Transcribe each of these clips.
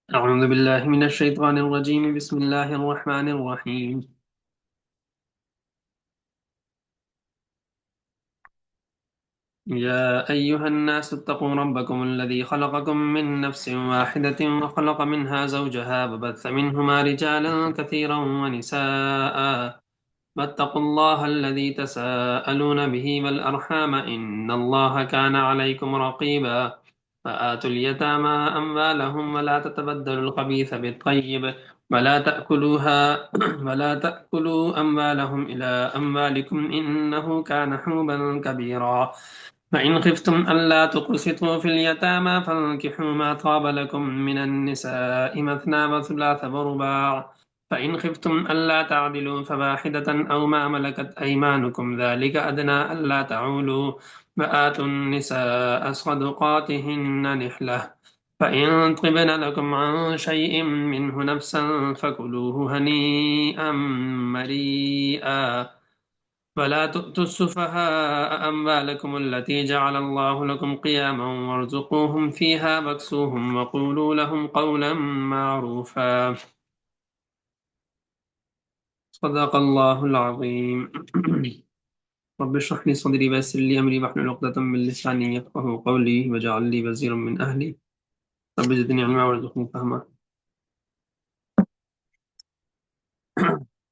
أعوذ بالله من الشيطان الرجيم بسم الله الرحمن الرحيم يا أيها الناس اتقوا ربكم الذي خلقكم من نفس واحدة وخلق منها زوجها وبث منهما رجالا كثيرا ونساء واتقوا الله الذي تساءلون به والأرحام إن الله كان عليكم رقيبا فآتوا اليتامى أموالهم ولا تتبدلوا الخبيث بالطيب ولا تأكلوها ولا تأكلوا أموالهم إلى أموالكم إنه كان حوبا كبيرا فإن خفتم ألا تقسطوا في اليتامى فانكحوا ما طاب لكم من النساء مثنى وثلاث ورباع فإن خفتم ألا تعدلوا فواحدة أو ما ملكت أيمانكم ذلك أدنى ألا تعولوا وآتوا النساء صدقاتهن نحلة فإن طبن لكم عن شيء منه نفسا فكلوه هنيئا مريئا ولا تؤتوا السفهاء أموالكم التي جعل الله لكم قياما وارزقوهم فيها واكسوهم وقولوا لهم قولا معروفا صدق الله العظيم رب اشرح لي صدري ويسر لي أمري واحلل عقدة من لساني يفقهوا قولي واجعل لي وزيرا من أهلي رب زدني علما وارزقني فهما.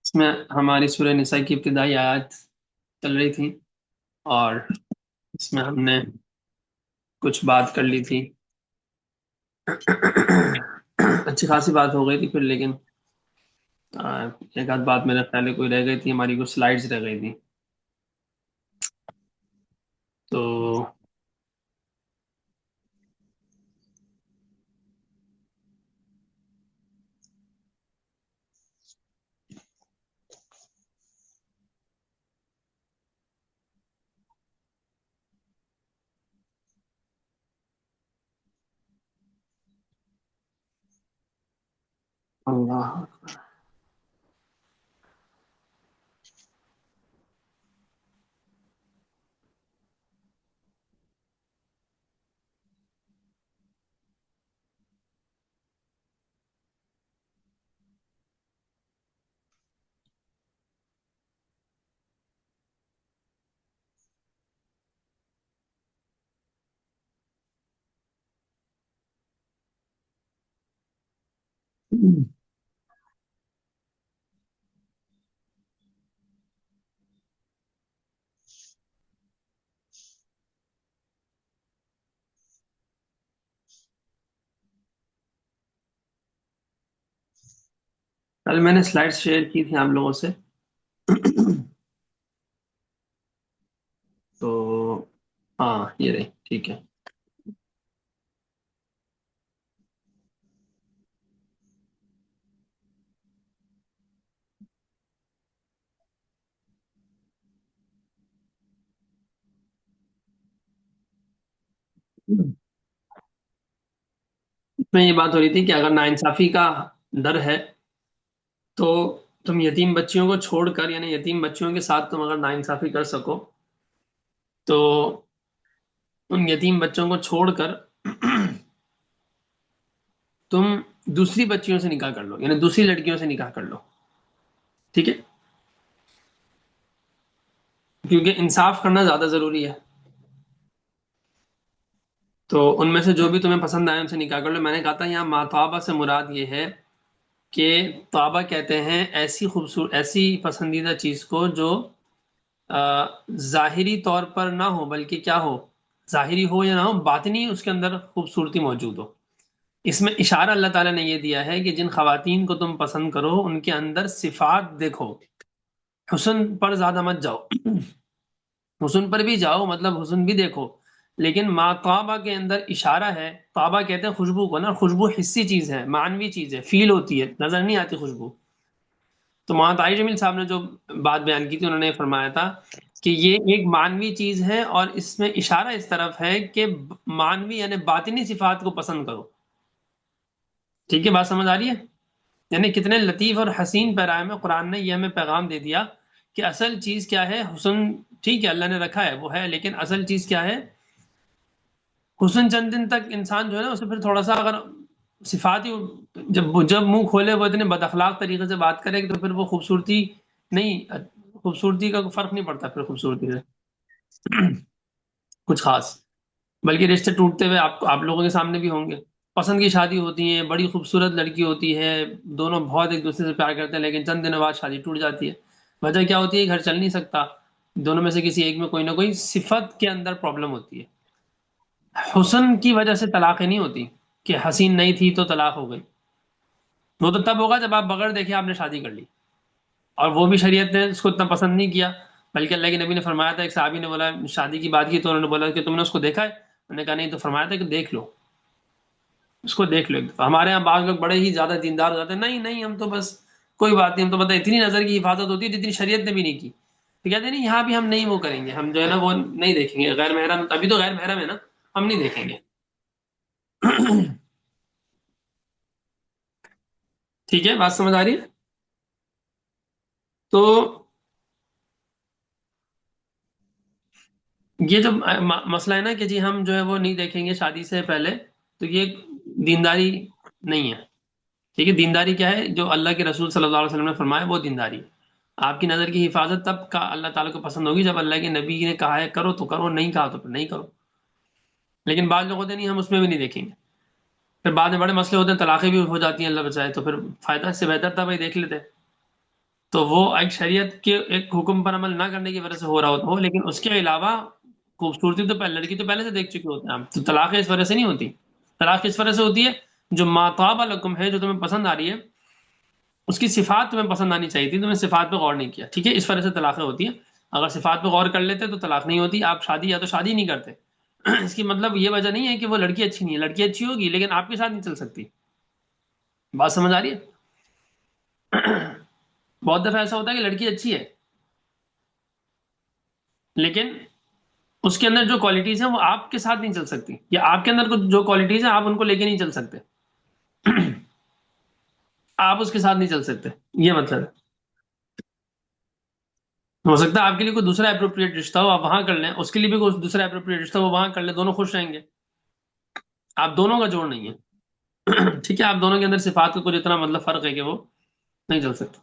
اس میں ہماری سورہ نساء کی ابتدائی آیات چل رہی تھی اور اس میں ہم نے کچھ بات کر لی تھی. اچھی خاصی بات ہو گئی تھی پھر، لیکن ایک آدھ بات میرے خیال ہے کوئی رہ گئی تھی، ہماری کچھ سلائیڈز رہ گئی تھی. تو اللہ، کل میں نے سلائیڈز شیئر کی تھی آپ لوگوں سے. تو ہاں یہ رہی، ٹھیک ہے. اس میں یہ بات ہو رہی تھی کہ اگر ناانصافی کا ڈر ہے تو تم یتیم بچیوں کو چھوڑ کر، یعنی یتیم بچیوں کے ساتھ تم اگر ناانصافی کر سکو تو ان یتیم بچوں کو چھوڑ کر تم دوسری بچیوں سے نکاح کر لو، یعنی دوسری لڑکیوں سے نکاح کر لو. ٹھیک ہے، کیونکہ انصاف کرنا زیادہ ضروری ہے. تو ان میں سے جو بھی تمہیں پسند آئے ان سے نکاح کر لو. میں نے کہا تھا یہاں ماطابہ سے مراد یہ ہے کہ طابہ کہتے ہیں ایسی خوبصورت، ایسی پسندیدہ چیز کو جو ظاہری طور پر نہ ہو، بلکہ کیا ہو، ظاہری ہو یا نہ ہو، باطنی اس کے اندر خوبصورتی موجود ہو. اس میں اشارہ اللہ تعالیٰ نے یہ دیا ہے کہ جن خواتین کو تم پسند کرو ان کے اندر صفات دیکھو، حسن پر زیادہ مت جاؤ. حسن پر بھی جاؤ، مطلب حسن بھی دیکھو، لیکن ما طابہ کے اندر اشارہ ہے. طابہ کہتے ہیں خوشبو کو نا، خوشبو حسی چیز ہے، معنوی چیز ہے، فیل ہوتی ہے، نظر نہیں آتی خوشبو. تو مولانا طاہر جمیل صاحب نے جو بات بیان کی تھی انہوں نے فرمایا تھا کہ یہ ایک معنوی چیز ہے اور اس میں اشارہ اس طرف ہے کہ معنوی یعنی باطنی صفات کو پسند کرو. ٹھیک ہے، بات سمجھ آ رہی ہے؟ یعنی کتنے لطیف اور حسین پیغام میں قرآن نے یہ ہمیں پیغام دے دیا کہ اصل چیز کیا ہے. حسن ٹھیک ہے اللہ نے رکھا ہے وہ ہے، لیکن اصل چیز کیا ہے؟ حسن چند دن تک انسان جو ہے نا اسے پھر تھوڑا سا اگر صفات ہی، جب منہ کھولے وہ اتنے بد اخلاق طریقے سے بات کرے تو پھر وہ خوبصورتی نہیں، خوبصورتی کا کوئی فرق نہیں پڑتا پھر خوبصورتی سے کچھ خاص، بلکہ رشتے ٹوٹتے ہوئے آپ لوگوں کے سامنے بھی ہوں گے۔ پسند کی شادی ہوتی ہے، بڑی خوبصورت لڑکی ہوتی ہے، دونوں بہت ایک دوسرے سے پیار کرتے ہیں، لیکن چند دنوں بعد شادی ٹوٹ جاتی ہے۔ وجہ کیا ہوتی ہے؟ گھر چل نہیں سکتا، دونوں میں سے کسی ایک میں کوئی نہ کوئی صفت کے اندر پرابلم ہوتی ہے۔ حسن کی وجہ سے طلاقیں نہیں ہوتی کہ حسین نہیں تھی تو طلاق ہو گئی، وہ تو تب ہوگا جب آپ بغیر دیکھے آپ نے شادی کر لی، اور وہ بھی شریعت نے اس کو اتنا پسند نہیں کیا، بلکہ اللہ کے نبی نے فرمایا تھا، ایک صحابی نے بولا شادی کی بات کی تو انہوں نے بولا کہ تم نے اس کو دیکھا ہے؟ انہوں نے کہا نہیں، تو فرمایا تھا کہ دیکھ لو اس کو، دیکھ لو ایک دفعہ۔ ہمارے یہاں بعض لوگ بڑے ہی زیادہ دیندار ہو جاتے ہیں، نہیں نہیں ہم تو بس کوئی بات نہیں، ہم تو پتہ ہے اتنی نظر کی حفاظت ہوتی ہے جتنی شریعت نے بھی نہیں کی، تو کہتے ہیں نہیں یہاں بھی ہم نہیں وہ کریں گے، ہم جو ہے نا وہ نہیں دیکھیں گے، غیر محرم ابھی تو غیر محرم ہے نا، ہم نہیں دیکھیں گے ٹھیک ہے، بات سمجھ آ رہی ہے؟ تو یہ جو مسئلہ ہے نا کہ جی ہم جو ہے وہ نہیں دیکھیں گے شادی سے پہلے، تو یہ دینداری نہیں ہے۔ ٹھیک ہے، دینداری کیا ہے؟ جو اللہ کے رسول صلی اللہ علیہ وسلم نے فرمایا وہ دینداری ہے۔ آپ کی نظر کی حفاظت تب کا اللہ تعالیٰ کو پسند ہوگی جب اللہ کے نبی نے کہا ہے کرو تو کرو، نہیں کہا تو پھر نہیں کرو۔ لیکن بعض لوگ ہوتے ہیں نہیں ہم اس میں بھی نہیں دیکھیں گے، پھر بعد میں بڑے مسئلے ہوتے ہیں، طلاقیں بھی ہو جاتی ہیں اللہ بچائے، تو پھر فائدہ اس سے بہتر تھا بھائی دیکھ لیتے۔ تو وہ ایک شریعت کے ایک حکم پر عمل نہ کرنے کی وجہ سے ہو رہا ہوتا ہو، لیکن اس کے علاوہ خوبصورتی تو پہلے لڑکی تو پہلے سے دیکھ چکے ہوتے ہیں آپ، تو طلاق اس وجہ سے نہیں ہوتی۔ طلاق اس وجہ سے ہوتی ہے جو ما طاب لکم ہے، جو تمہیں پسند آ رہی ہے اس کی صفات تمہیں پسند آنی چاہیے تھی، تمہیں صفات پہ غور نہیں کیا، ٹھیک ہے، اس وجہ سے طلاقیں ہوتی ہیں۔ اگر صفات پہ غور کر لیتے تو طلاق نہیں ہوتی، آپ شادی یا تو شادی نہیں کرتے اس کی مطلب یہ وجہ نہیں ہے کہ وہ لڑکی اچھی نہیں ہے، لڑکی اچھی ہوگی لیکن آپ کے ساتھ نہیں چل سکتی۔ بات سمجھ آ رہی ہے؟ بہت دفعہ ایسا ہوتا ہے کہ لڑکی اچھی ہے لیکن اس کے اندر جو کوالٹیز ہیں وہ آپ کے ساتھ نہیں چل سکتی، یا آپ کے اندر جو کوالٹیز ہیں آپ ان کو لے کے نہیں چل سکتے آپ اس کے ساتھ نہیں چل سکتے، یہ مطلب ہے۔ ہو سکتا ہے آپ کے لیے کوئی دوسرا اپروپریٹ رشتہ ہو، آپ وہاں کر لیں، اس کے لیے بھی کوئی دوسرا اپروپریٹ رشتہ ہو، وہ وہاں کر لیں، دونوں خوش رہیں گے، آپ دونوں کا جوڑ نہیں ہے ٹھیک ہے، آپ دونوں کے اندر صفات کا کچھ اتنا مطلب فرق ہے کہ وہ نہیں چل سکتا۔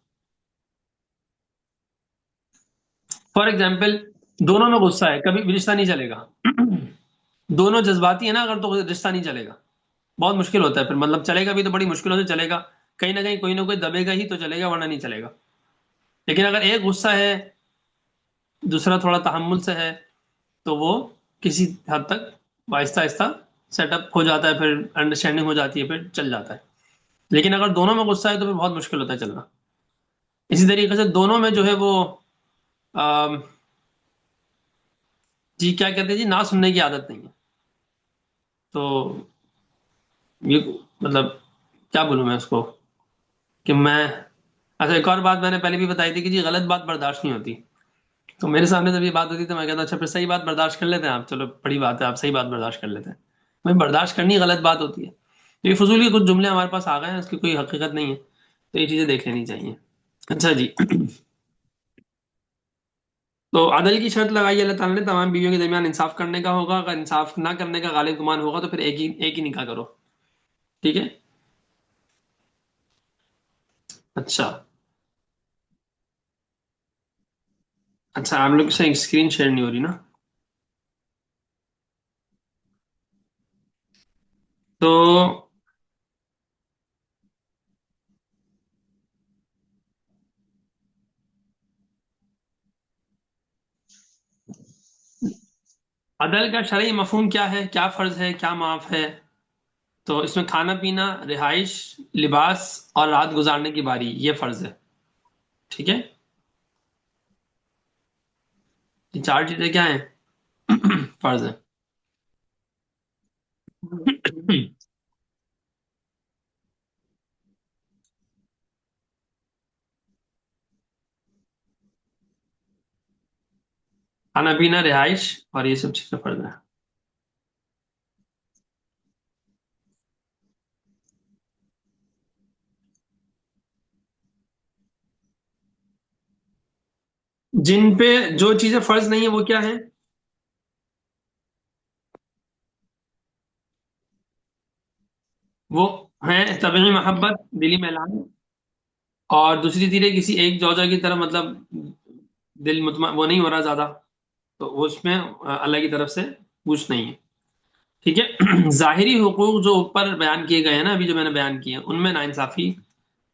فار ایگزامپل دونوں میں غصہ ہے، کبھی بھی رشتہ نہیں چلے گا دونوں جذباتی ہیں نا اگر، تو رشتہ نہیں چلے گا، بہت مشکل ہوتا ہے پھر، مطلب چلے گا بھی تو بڑی مشکلوں سے چلے گا، کہیں نہ کہیں کوئی نہ کوئی دبے گا ہی تو چلے گا، ورنہ نہیں چلے گا۔ لیکن اگر ایک غصہ ہے دوسرا تھوڑا تحمل سے ہے تو وہ کسی حد تک آہستہ آہستہ سیٹ اپ ہو جاتا ہے، پھر انڈرسٹینڈنگ ہو جاتی ہے، پھر چل جاتا ہے۔ لیکن اگر دونوں میں غصہ ہے تو پھر بہت مشکل ہوتا ہے چلنا۔ اسی طریقے سے دونوں میں جو ہے وہ آم، جی کیا کہتے ہیں جی، نہ سننے کی عادت نہیں ہے، تو یہ مطلب کیا بولوں میں اس کو کہ میں، اچھا ایک اور بات میں نے پہلے بھی بتائی تھی کہ جی غلط بات برداشت نہیں ہوتی، تو میرے سامنے جب یہ بات ہوتی تو میں کہتا اچھا پھر صحیح بات برداشت کر لیتے ہیں آپ، چلو بڑی بات ہے آپ صحیح بات برداشت کر لیتے ہیں، میں برداشت کرنی غلط بات ہوتی ہے، تو یہ فضول کے کچھ جملے ہمارے پاس آ گئے ہیں، اس کی کوئی حقیقت نہیں ہے، تو یہ چیزیں دیکھ لینی چاہیے۔ اچھا جی تو عدل کی شرط لگائی اللہ تعالیٰ نے، تمام بیویوں کے درمیان انصاف کرنے کا ہوگا، اگر انصاف نہ کرنے کا غالب گمان ہوگا تو پھر ایک ہی نکاح کرو، ٹھیک ہے۔ اچھا اچھا آپ لوگ سے اسکرین شیئر نہیں ہو رہی نا؟ تو عدل کا شرعی مفہوم کیا ہے، کیا فرض ہے کیا معاف ہے؟ تو اس میں کھانا پینا، رہائش، لباس اور رات گزارنے کی باری، یہ فرض ہے، ٹھیک ہے۔ یہ چار چیزیں کیا ہیں؟ فرض ہے۔ کھانا پینا، رہائش اور یہ سب چیزیں فرض ہیں۔ جن پہ جو چیزیں فرض نہیں ہیں وہ کیا ہیں؟ وہ ہے طبعی محبت، دلی میلان، اور دوسری چیز ہے کسی ایک زوجہ کی طرف مطلب دل مطمئن وہ نہیں ہو رہا زیادہ، تو وہ اس میں اللہ کی طرف سے کچھ نہیں ہے. ٹھیک ہے. ظاہری حقوق جو اوپر بیان کیے گئے ہیں نا، ابھی جو میں نے بیان کیے ہیں، ان میں ناانصافی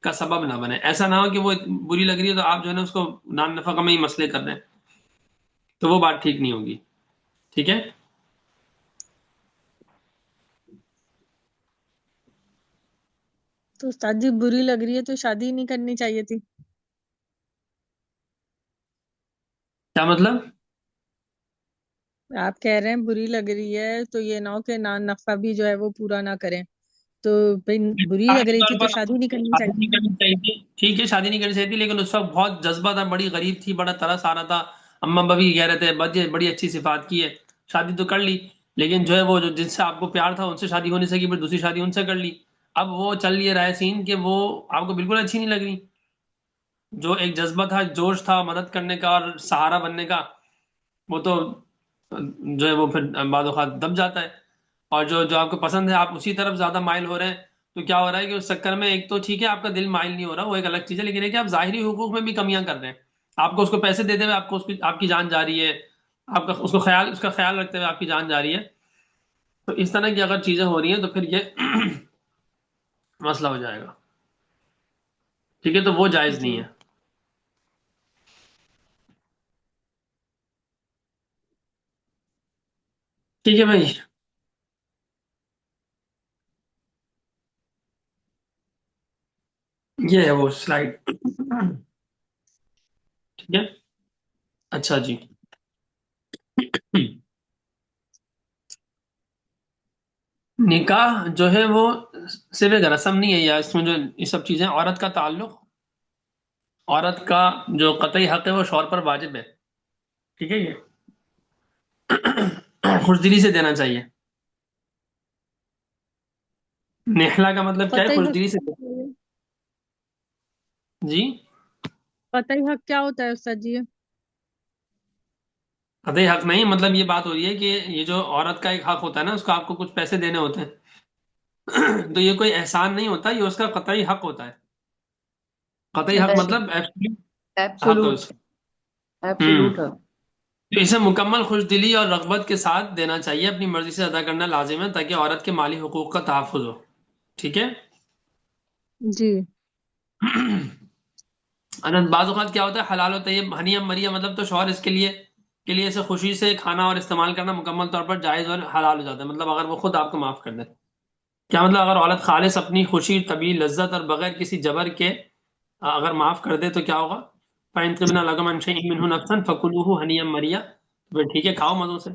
کا سبب نہ بنے. ایسا نہ ہو کہ وہ بری لگ رہی ہے تو آپ جو ہے نا اس کو نان نفقہ میں ہی مسئلے کر رہے ہیں، تو وہ بات ٹھیک نہیں ہوگی. ٹھیک ہے. تو استاد جی بری لگ رہی ہے تو شادی ہی نہیں کرنی چاہیے تھی. کیا مطلب؟ آپ کہہ رہے ہیں بری لگ رہی ہے تو یہ نہ ہو کہ نان نفع بھی جو ہے وہ پورا نہ کریں، تو بھئی بری لگ ظاہری رہی طور تھی تو پر شادی نہیں کرنی شادی نہیں چاہیے. کرنی چاہیے تھی، ٹھیک ہے شادی نہیں کرنی چاہیے تھی، لیکن اس وقت بہت جذبہ تھا، بڑی غریب تھی، بڑا ترس آ رہا تھا. اما ابا بھی کہہ رہے تھے بڑی اچھی صفات کی ہے، شادی تو کر لی، لیکن جو ہے وہ جو جن سے آپ کو پیار تھا ان سے شادی ہو نہیں سکی، پھر دوسری شادی ان سے کر لی. اب وہ چل یہ رہا ہے سین کہ وہ آپ کو بالکل اچھی نہیں لگ رہی. جو ایک جذبہ تھا، جوش تھا مدد کرنے کا اور سہارا بننے کا، وہ تو جو ہے وہ پھر بعض اوقات دب جاتا ہے. اور جو جو آپ کو پسند ہے آپ اسی طرف زیادہ مائل ہو رہے ہیں، تو کیا ہو رہا ہے کہ اس چکر میں ایک تو ٹھیک ہے آپ کا دل مائل نہیں ہو رہا، وہ ایک الگ چیز ہے، لیکن ایک کہ آپ ظاہری حقوق میں بھی کمیاں کر رہے ہیں. آپ کو اس کو پیسے دیتے ہوئے آپ کو آپ کی جان جا رہی ہے، آپ کا اس کا خیال رکھتے ہوئے آپ کی جان جا رہی ہے. تو اس طرح کی اگر چیزیں ہو رہی ہیں تو پھر یہ مسئلہ ہو جائے گا. ٹھیک ہے، تو وہ جائز جی نہیں ہے. ٹھیک ہے بھائی. یہ ہے وہ سلائڈ. ٹھیک ہے. اچھا جی. نکاح جو ہے وہ صرف ایک رسم نہیں ہے، یا اس میں جو یہ سب چیزیں، عورت کا تعلق، عورت کا جو قطعی حق ہے وہ شوہر پر واجب ہے. ٹھیک ہے. یہ خوش دلی سے دینا چاہیے. نحلا کا مطلب کیا ہے؟ قطعی خوش حق دلی سے. کیا ہوتا ہے؟ جی. قطعی حق کیا ہوتا ہے استاد جی؟ قطعی حق نہیں، مطلب یہ بات ہو رہی ہے کہ یہ جو عورت کا ایک حق ہوتا ہے نا، اس کو آپ کو کچھ پیسے دینے ہوتے ہیں. تو یہ کوئی احسان نہیں ہوتا، یہ اس کا قطعی حق ہوتا ہے. قطعی حق اچھا، مطلب absolute حق ہے ایبسولوٹ اس کا. ایبسولوٹ ہے. تو اسے مکمل خوش دلی اور رغبت کے ساتھ دینا چاہیے، اپنی مرضی سے ادا کرنا لازم ہے تاکہ عورت کے مالی حقوق کا تحفظ ہو. ٹھیک ہے. جی بعض اوقات کیا ہوتا ہے، حلال و طیب ہنیہ مریا، مطلب تو شوہر اس کے لیے اسے خوشی سے کھانا اور استعمال کرنا مکمل طور پر جائز اور حلال ہو جاتا ہے، مطلب اگر وہ خود آپ کو معاف کر دے. کیا مطلب اگر عورت خالص اپنی خوشی، طبی لذت اور بغیر کسی جبر کے اگر معاف کر دے تو کیا ہوگا؟ فَإِن طِبْنَ لَكُمْ عَنْ شَيْءٍ مِّنْهُ نَفْسًا فَكُلُوهُ هَنِيًّا مَرِيًّا، تو پھر ٹھیک ہے کھاؤ مزوں سے.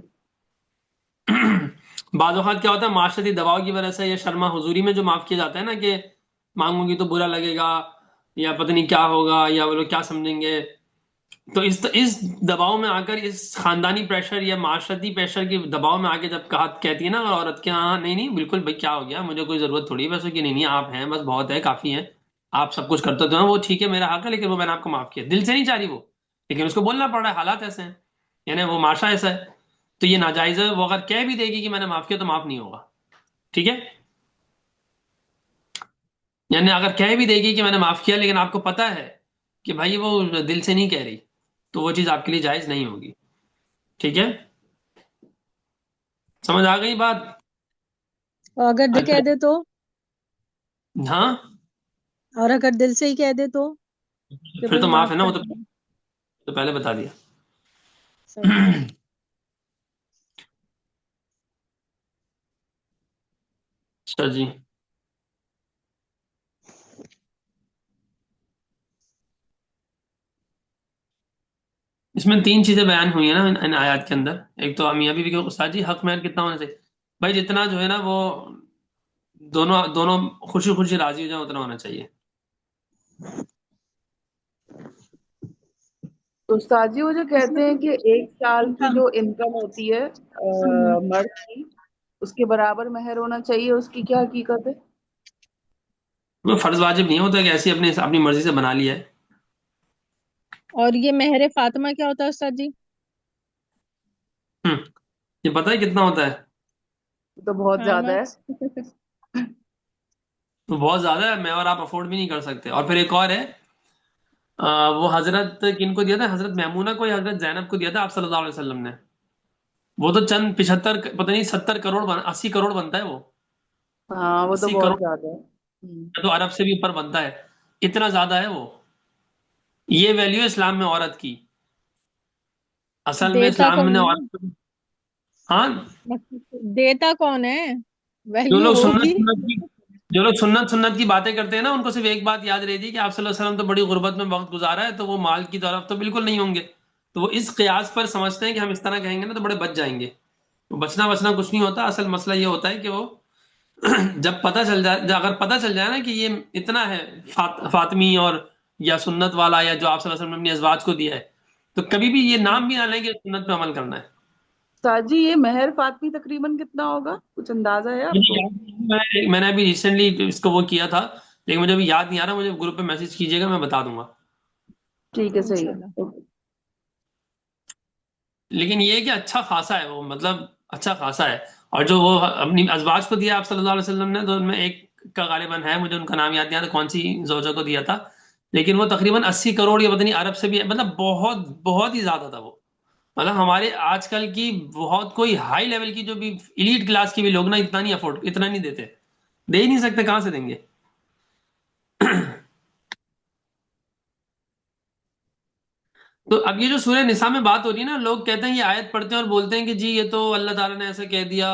بعض اوقات کیا ہوتا ہے معاشرتی دباؤ کی وجہ سے یا شرما حضوری میں جو معاف کیا جاتا ہے نا، کہ مانگوں گی تو برا لگے گا، یا پتہ نہیں کیا ہوگا، یا وہ لوگ کیا سمجھیں گے. تو اس دباؤ میں آ کر، اس خاندانی پریشر یا معاشرتی پریشر کی دباؤ میں آ کے جب کہتی ہے نا عورت کے، ہاں نہیں نہیں بالکل بھائی کیا ہو گیا، مجھے کوئی ضرورت تھوڑی ہے پیسوں کی، نہیں نہیں آپ ہیں بس بہت ہے کافی ہے، آپ سب کچھ کرتے تو ہیں، وہ ٹھیک ہے میرا حق ہے، لیکن وہ میں نے آپ کو معاف کیا، دل سے نہیں چاہ رہی وہ، لیکن اس کو بولنا پڑ رہا ہے، حالات ایسے ہیں، یعنی وہ معاشرہ ایسا ہے. تو یہ ناجائز ہے. وہ اگر کہہ بھی دے گی کہ میں نے معاف کیا تو معاف نہیں ہوگا. ٹھیک ہے. یعنی اگر کہہ بھی دے گی کہ میں نے معاف کیا، لیکن آپ کو پتا ہے کہ بھائی وہ دل سے نہیں کہہ رہی، تو وہ چیز آپ کے لیے جائز نہیں ہوگی. ٹھیک ہے. سمجھ آ گئی بات؟ اور اگر دل اچھا. کہہ دے تو؟ ہاں اور اگر دل سے ہی کہہ دے تو کہ پھر بھئی تو معاف ہے معاف نا، وہ کر تو دیں؟ پہلے بتا دیا. صحیح. اچھا جی. اس میں 3 چیزیں بیان ہوئی ہیں نا ان آیات کے اندر. ایک تو میاں بیوی کے استاد جی حق مہر کتنا ہونا چاہیے؟ بھائی جتنا جو ہے نا وہ دونوں دونوں خوشی خوشی راضی ہو جائیں اتنا ہونا چاہیے. استاد جی وہ جو اس میں کہتے ہیں کہ 1 سال کی جو انکم ہوتی ہے ہم، مرد کی، اس کے برابر مہر ہونا چاہیے، اس کی کیا حقیقت ہے؟ وہ فرض واجب نہیں ہوتا کہ ایسی اپنی مرضی سے بنا لیا ہے. اور یہ مہر فاطمہ کیا ہوتا ہے استاد جی؟ یہ پتہ ہے کتنا ہوتا ہے؟ تو بہت ہاؤ زیادہ مچ؟ ہے. تو بہت زیادہ ہے، میں اور آپ افورڈ بھی نہیں کر سکتے. اور پھر ایک اور ہے، وہ حضرت کن کو دیا تھا؟ حضرت میمونہ کو یا حضرت زینب کو دیا تھا آپ صلی اللہ علیہ وسلم نے. وہ تو چند 75 پتہ نہیں 70 کروڑ 80 کروڑ بنتا ہے وہ. ہاں وہ تو 80 کروڑ بہت زیادہ ہے. تو عرب سے بھی اوپر بنتا ہے، اتنا زیادہ ہے وہ. یہ ویلیو ہے اسلام میں عورت کی. اصل میں دیتا اسلام کون نے ہے؟ عورت ہاں. دیتا کون ہے؟ جو ویلیو لوگ سنت ہوگی. سنت کی جو لوگ سنت کی باتیں کرتے ہیں نا، ان کو صرف ایک بات یاد رہتی ہے کہ آپ صلی اللہ علیہ وسلم تو بڑی غربت میں وقت گزارا ہے، تو وہ مال کی طرف تو بالکل نہیں ہوں گے. تو وہ اس قیاس پر سمجھتے ہیں کہ ہم اس طرح کہیں گے نا تو بڑے بچ جائیں گے. بچنا کچھ نہیں ہوتا. اصل مسئلہ یہ ہوتا ہے کہ وہ جب پتہ چل جائے، اگر پتہ چل جائے نا کہ یہ اتنا ہے فاطمی اور یا سنت والا، یا جو آپ صلی اللہ علیہ وسلم نے اپنی ازواج کو دیا ہے، تو کبھی بھی یہ نام بھی نہ لیں کہ سنت پہ عمل کرنا ہے. استاد جی یہ مہر فاطمی تقریباً کتنا ہوگا؟ کچھ اندازہ ہے آپ کو؟ میں نے ابھی ریسنٹلی اس کو وہ کیا تھا، لیکن مجھے ابھی یاد نہیں آ رہا. مجھے گروپ پہ میسج کیجیے گا، میں بتا دوں گا. ٹھیک ہے، صحیح انشاءاللہ. ہے. لیکن یہ کہ اچھا خاصا ہے وہ، مطلب اچھا خاصا ہے. اور جو وہ اپنی ازواج کو دیا آپ صلی اللہ علیہ وسلم نے، تو ان میں ایک کا غالباً ہے، مجھے ان کا نام یاد نہیں آ رہا کون سی زوجہ کو دیا تھا، لیکن وہ تقریباً 80 کروڑ یا پتہ نہیں عرب سے بھی ہے. مطلب بہت بہت ہی زیادہ تھا وہ. مطلب ہمارے آج کل کی بہت کوئی ہائی لیول کی جو بھی ایلیٹ کلاس کی بھی لوگ نا اتنا نہیں دیتے، دے ہی نہیں سکتے، کہاں سے دیں گے. تو اب یہ جو سورہ نساء میں بات ہو رہی ہے نا، لوگ کہتے ہیں، یہ آیت پڑھتے ہیں اور بولتے ہیں کہ جی یہ تو اللہ تعالیٰ نے ایسے کہہ دیا،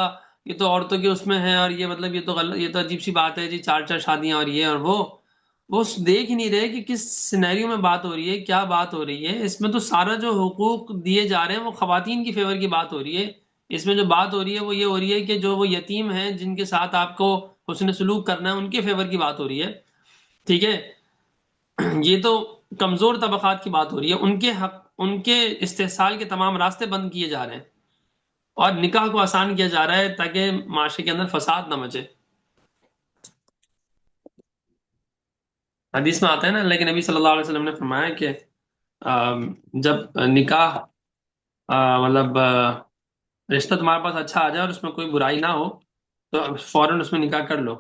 یہ تو عورتوں کے اس میں ہے، اور یہ مطلب یہ تو یہ تو عجیب سی بات ہے جی، 4 شادیاں اور یہ اور وہ دیکھ ہی نہیں رہے کہ کس سینیریو میں بات ہو رہی ہے، کیا بات ہو رہی ہے. اس میں تو سارا جو حقوق دیے جا رہے ہیں وہ خواتین کی فیور کی بات ہو رہی ہے. اس میں جو بات ہو رہی ہے وہ یہ ہو رہی ہے کہ جو وہ یتیم ہیں جن کے ساتھ آپ کو حسن سلوک کرنا ہے، ان کے فیور کی بات ہو رہی ہے. ٹھیک ہے، یہ تو کمزور طبقات کی بات ہو رہی ہے، ان کے حق، ان کے استحصال کے تمام راستے بند کیے جا رہے ہیں، اور نکاح کو آسان کیا جا رہا ہے تاکہ معاشرے کے اندر فساد نہ مچے. حدیث میں آتا ہے نا، لیکن نبی صلی اللہ علیہ وسلم نے فرمایا کہ جب نکاح مطلب رشتہ تمہارے پاس اچھا آ جائے اور اس میں کوئی برائی نہ ہو تو فوراً اس میں نکاح کر لو.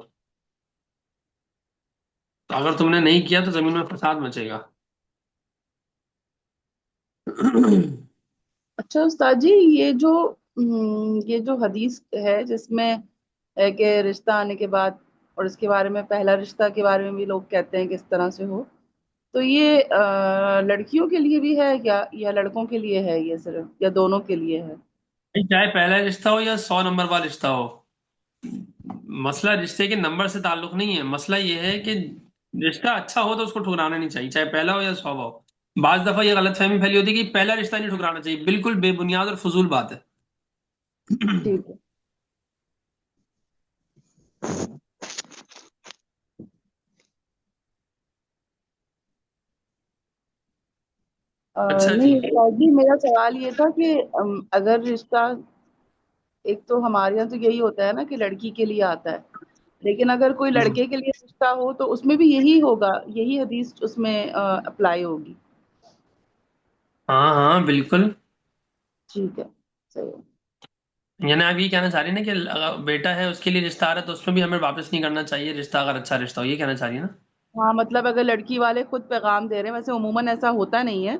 تو اگر تم نے نہیں کیا تو زمین میں فساد مچے گا. اچھا استاد جی، یہ جو حدیث ہے جس میں ہے کہ رشتہ آنے کے بعد، اور اس کے بارے میں پہلا رشتہ کے بارے میں بھی لوگ کہتے ہیں کہ اس طرح سے ہو، تو یہ لڑکیوں کے لیے بھی ہے یا لڑکوں کے لیے ہے یہ صرف، یا دونوں کے لیے ہے؟ چاہے پہلا رشتہ ہو یا 100 نمبر والا رشتہ ہو، مسئلہ رشتے کے نمبر سے تعلق نہیں ہے. مسئلہ یہ ہے کہ رشتہ اچھا ہو تو اس کو ٹھکرانا نہیں چاہیے، چاہے پہلا ہو یا 100 ہو. بعض دفعہ یہ غلط فہمی پھیلی ہوتی ہے کہ پہلا رشتہ نہیں ٹھکرانا چاہیے. بالکل بے بنیاد اور فضول بات ہے. ٹھیک ہے. اچھا جی. نہیں استاد جی، میرا سوال یہ تھا کہ اگر رشتہ، ایک تو ہمارے یہاں تو یہی ہوتا ہے نا کہ لڑکی کے لیے آتا ہے، لیکن اگر کوئی لڑکے کے لیے رشتہ ہو تو اس میں بھی یہی ہوگا، یہی حدیث اس میں اپلائی ہوگی؟ ہاں ہاں بالکل. ٹھیک ہے، صحیح ہے. یعنی آپ یہ کہنا چاہ رہی ہیں نا کہ اگر بیٹا ہے اس کے لیے رشتہ آ رہا ہے تو اس میں بھی ہمیں واپس نہیں کرنا چاہیے رشتہ، اگر اچھا رشتہ ہو، یہ کہنا چاہ رہی ہے نا. ہاں مطلب اگر لڑکی والے خود پیغام دے رہے ہیں، ویسے عموماً ایسا ہوتا نہیں ہے،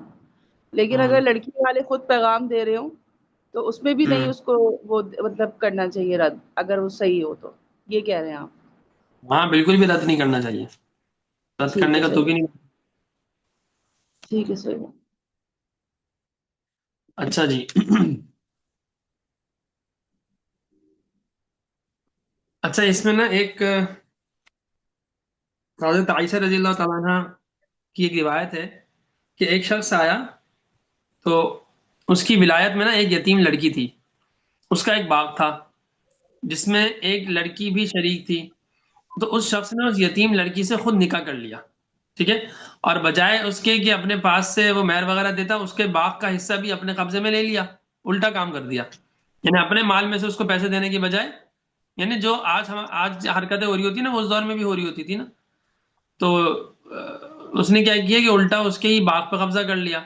لیکن اگر ہوں. لڑکی والے خود پیغام دے رہے ہوں تو اس میں بھی نہیں ہوں. اس کو وہ مطلب کرنا چاہیے رد، اگر وہ صحیح ہو تو، یہ کہہ رہے ہیں آپ؟ ہاں بالکل بھی رد نہیں کرنا چاہیے، رد ٹھیک کرنے ہے، کا تو صحیح. بھی نہیں. ٹھیک ہے، صحیح ہے. اچھا جی. اچھا اس میں نا ایک حضرت عائشہ رضی اللہ تعالیٰ عنہ کی ایک روایت ہے کہ ایک شخص آیا تو اس کی ولایت میں نا ایک یتیم لڑکی تھی. اس کا ایک باغ تھا جس میں ایک لڑکی بھی شریک تھی. تو اس شخص نے اس یتیم لڑکی سے خود نکاح کر لیا. ٹھیک ہے، اور بجائے اس کے کہ اپنے پاس سے وہ مہر وغیرہ دیتا، اس کے باغ کا حصہ بھی اپنے قبضے میں لے لیا. الٹا کام کر دیا. یعنی اپنے مال میں سے اس کو پیسے دینے کی بجائے، یعنی جو آج حرکتیں ہو رہی ہوتی نا، وہ اس دور میں بھی ہو رہی ہوتی تھی نا. تو اس نے کیا کیا کہ الٹا اس کے ہی باغ پہ قبضہ کر لیا.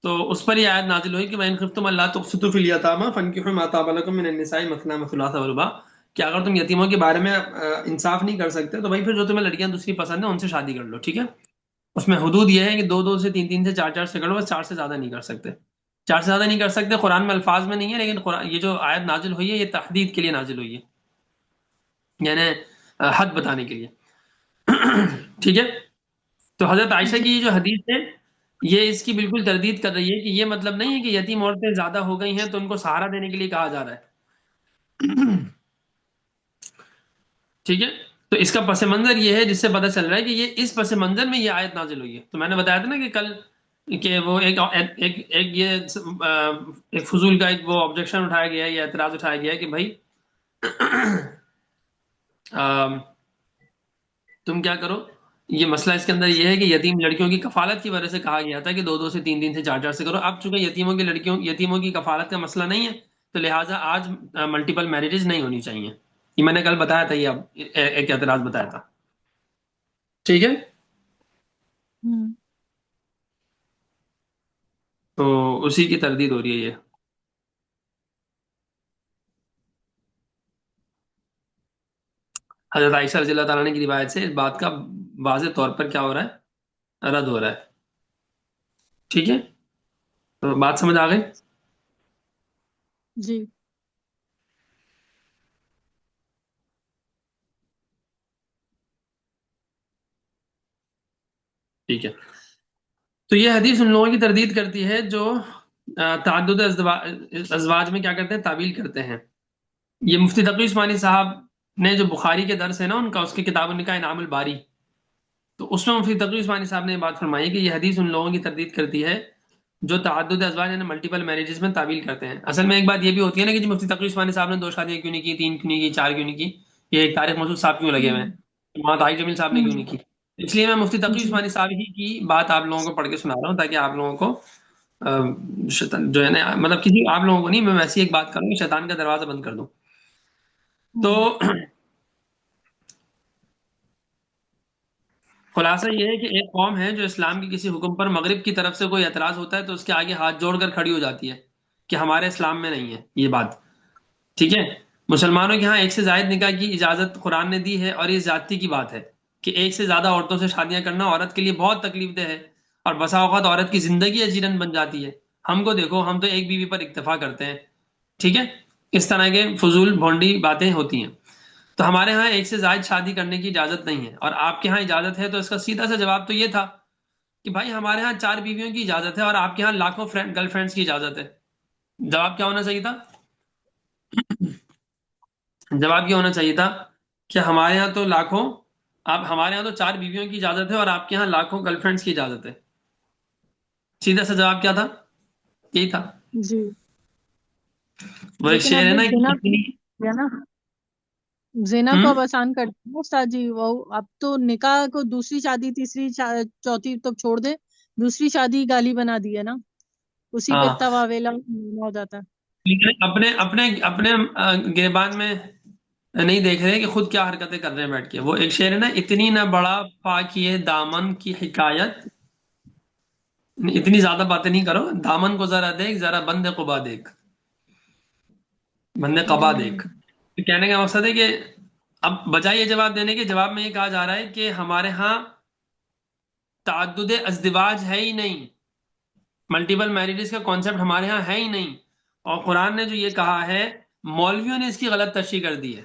تو اس پر یہ آیت نازل ہوئی کہ وَإِنْ خِفْتُمْ أَلَّا تُقْسِطُوا فِي الْيَتَامَىٰ فَانكِحُوا مَا طَابَ لَكُم مِّنَ النِّسَاءِ مَثْنَىٰ وَثُلَاثَ وَرُبَاعَ. کہ اگر تم یتیموں کے بارے میں انصاف نہیں کر سکتے تو بھائی پھر جو تمہیں لڑکیاں دوسری پسند ہیں ان سے شادی کر لو، ٹھیک ہے؟ اس میں حدود یہ ہے کہ 2 2 سے 3 3 سے 4 4 سے کر لو، بس 4 سے زیادہ نہیں کر سکتے. 4 سے زیادہ نہیں کر سکتے قرآن میں الفاظ میں نہیں ہے، لیکن قرآن یہ جو آیت نازل ہوئی ہے یہ تحدید کے لیے نازل ہوئی ہے، یعنی حد بتانے کے لیے. ٹھیک ہے؟ تو حضرت عائشہ جی کی جو حدیث ہے یہ اس کی بالکل تردید کر رہی ہے کہ یہ مطلب نہیں ہے کہ یتیم عورتیں زیادہ ہو گئی ہیں تو ان کو سہارا دینے کے لیے کہا جا رہا ہے. ٹھیک ہے؟ تو اس کا پس منظر یہ ہے جس سے پتہ چل رہا ہے کہ یہ اس پس منظر میں یہ آیت نازل ہوئی ہے. تو میں نے بتایا تھا نا کہ کل کہ وہ ایک یہ ایک فضول کا ایک وہ آبجیکشن اٹھایا گیا ہے یا اعتراض اٹھایا گیا ہے کہ بھائی تم کیا کرو، یہ مسئلہ اس کے اندر یہ ہے کہ یتیم لڑکیوں کی کفالت کی وجہ سے کہا گیا تھا کہ 2 2 سے 3 3 سے 4 4 سے کرو. اب چونکہ یتیموں کی کفالت کا مسئلہ نہیں ہے تو لہٰذا آج ملٹیپل میرجز نہیں ہونی چاہیے. یہ میں نے کل بتایا تھا، یہ اب ایک اعتراض بتایا تھا. ٹھیک ہے؟ تو اسی کی تردید ہو رہی ہے یہ. حضرت عائشہ رضی اللہ تعالیٰ عنہ کی روایت سے اس بات کا واضح طور پر کیا ہو رہا ہے، رد ہو رہا ہے. ٹھیک ہے؟ تو بات سمجھ آ گئی؟ جی ٹھیک ہے. تو یہ حدیث ان لوگوں کی تردید کرتی ہے جو تعدد ازواج میں کیا کرتے ہیں، تعویل کرتے ہیں. یہ مفتی تقی عثمانی صاحب نے جو بخاری کے درس ہے نا ان کا، اس کی کتاب النکاح انعام الباری، تو اس میں مفتی تقی عثمانی صاحب نے یہ بات فرمائی کہ یہ حدیث ان لوگوں کی تردید کرتی ہے جو تعدد ازواج یعنی ملٹیپل میرجز میں تعویل کرتے ہیں. اصل میں ایک بات یہ بھی ہوتی ہے نا کہ جی مفتی تقی عثمانی صاحب نے 2 شادیاں کیوں نہیں کی، 3 کیوں نہیں کی، 4 کیوں نہیں کی، یہ ایک طارق مسعود صاحب کیوں لگے ہوئے ہیں، وہاں طارق جمیل صاحب نے کیوں نہیں کی. اس لیے میں مفتی تقی جی عثمانی صاحب ہی کی بات آپ لوگوں کو پڑھ کے سنا رہا ہوں تاکہ آپ لوگوں کو جو ہے نا، مطلب کسی آپ لوگوں کو نہیں، میں ویسی ایک بات کروں کہ شیطان کا دروازہ بند کر دوں. تو خلاصہ یہ ہے کہ ایک قوم ہے جو اسلام کے کسی حکم پر مغرب کی طرف سے کوئی اعتراض ہوتا ہے تو اس کے آگے ہاتھ جوڑ کر کھڑی ہو جاتی ہے کہ ہمارے اسلام میں نہیں ہے یہ بات. ٹھیک ہے؟ مسلمانوں کے ہاں ایک سے زائد نکاح کی اجازت قرآن نے دی ہے، اور یہ زیادتی کی بات ہے کہ ایک سے زیادہ عورتوں سے شادیاں کرنا عورت کے لیے بہت تکلیف دہ ہے، اور بسا اوقات عورت کی زندگی اجیرن بن جاتی ہے. ہم کو دیکھو، ہم تو ایک بیوی پر اکتفا کرتے ہیں. ٹھیک ہے؟ اس طرح کے فضول بھونڈی باتیں ہوتی ہیں. تو ہمارے ہاں ایک سے زائد شادی کرنے کی اجازت نہیں ہے، اور آپ کے ہاں اجازت ہے. تو اس کا سیدھا سا جواب تو یہ تھا کہ بھائی ہمارے ہاں 4 بیویوں کی اجازت ہے اور آپ کے ہاں لاکھوں گرل فرینڈس کی اجازت ہے. جواب کیا ہونا چاہیے تھا؟ جواب یہ ہونا چاہیے تھا کہ ہمارے ہاں تو لاکھوں، ہمارے ہاں تو 4 بیویوں کی اجازت ہے اور آپ کے ہاں لاکھوں گرل فرینڈس کی اجازت ہے. سیدھا سا جواب کیا تھا؟ یہی تھا. جی وہ ایک لیکن شعر اب ہے وہ نا کہ زنا اتنی ہے نا، زنا کو ہم اب آسان کر دیا استاد جی. وہ اب تو نکاح کو دوسری شادی تیسری چوتھی تو چھوڑ دے، دوسری شادی گالی بنا دی ہے نا، اسی پہ ہاں، اتنا واویلا ہو جاتا ہے. لیکن اپنے اپنے اپنے گریبان میں نہیں دیکھ رہے کہ خود کیا حرکتیں کر رہے ہیں بیٹھ کے. وہ ایک شعر ہے نا، اتنی نہ بڑا پاکیے دامن کی حکایت، اتنی زیادہ باتیں نہیں کرو، دامن کو ذرا دیکھ، ذرا بند قبا دیکھ، بند قبا دیکھ. تو کہنے کا مقصد ہے کہ اب بجائے یہ جواب دینے کے، جواب میں یہ کہا جا رہا ہے کہ ہمارے ہاں تعدد ازدواج ہے ہی نہیں، ملٹیپل میرجز کا کانسیپٹ ہمارے ہاں ہے ہی نہیں. اور قرآن نے جو یہ کہا ہے مولویوں نے اس کی غلط تشریح کر دی ہے.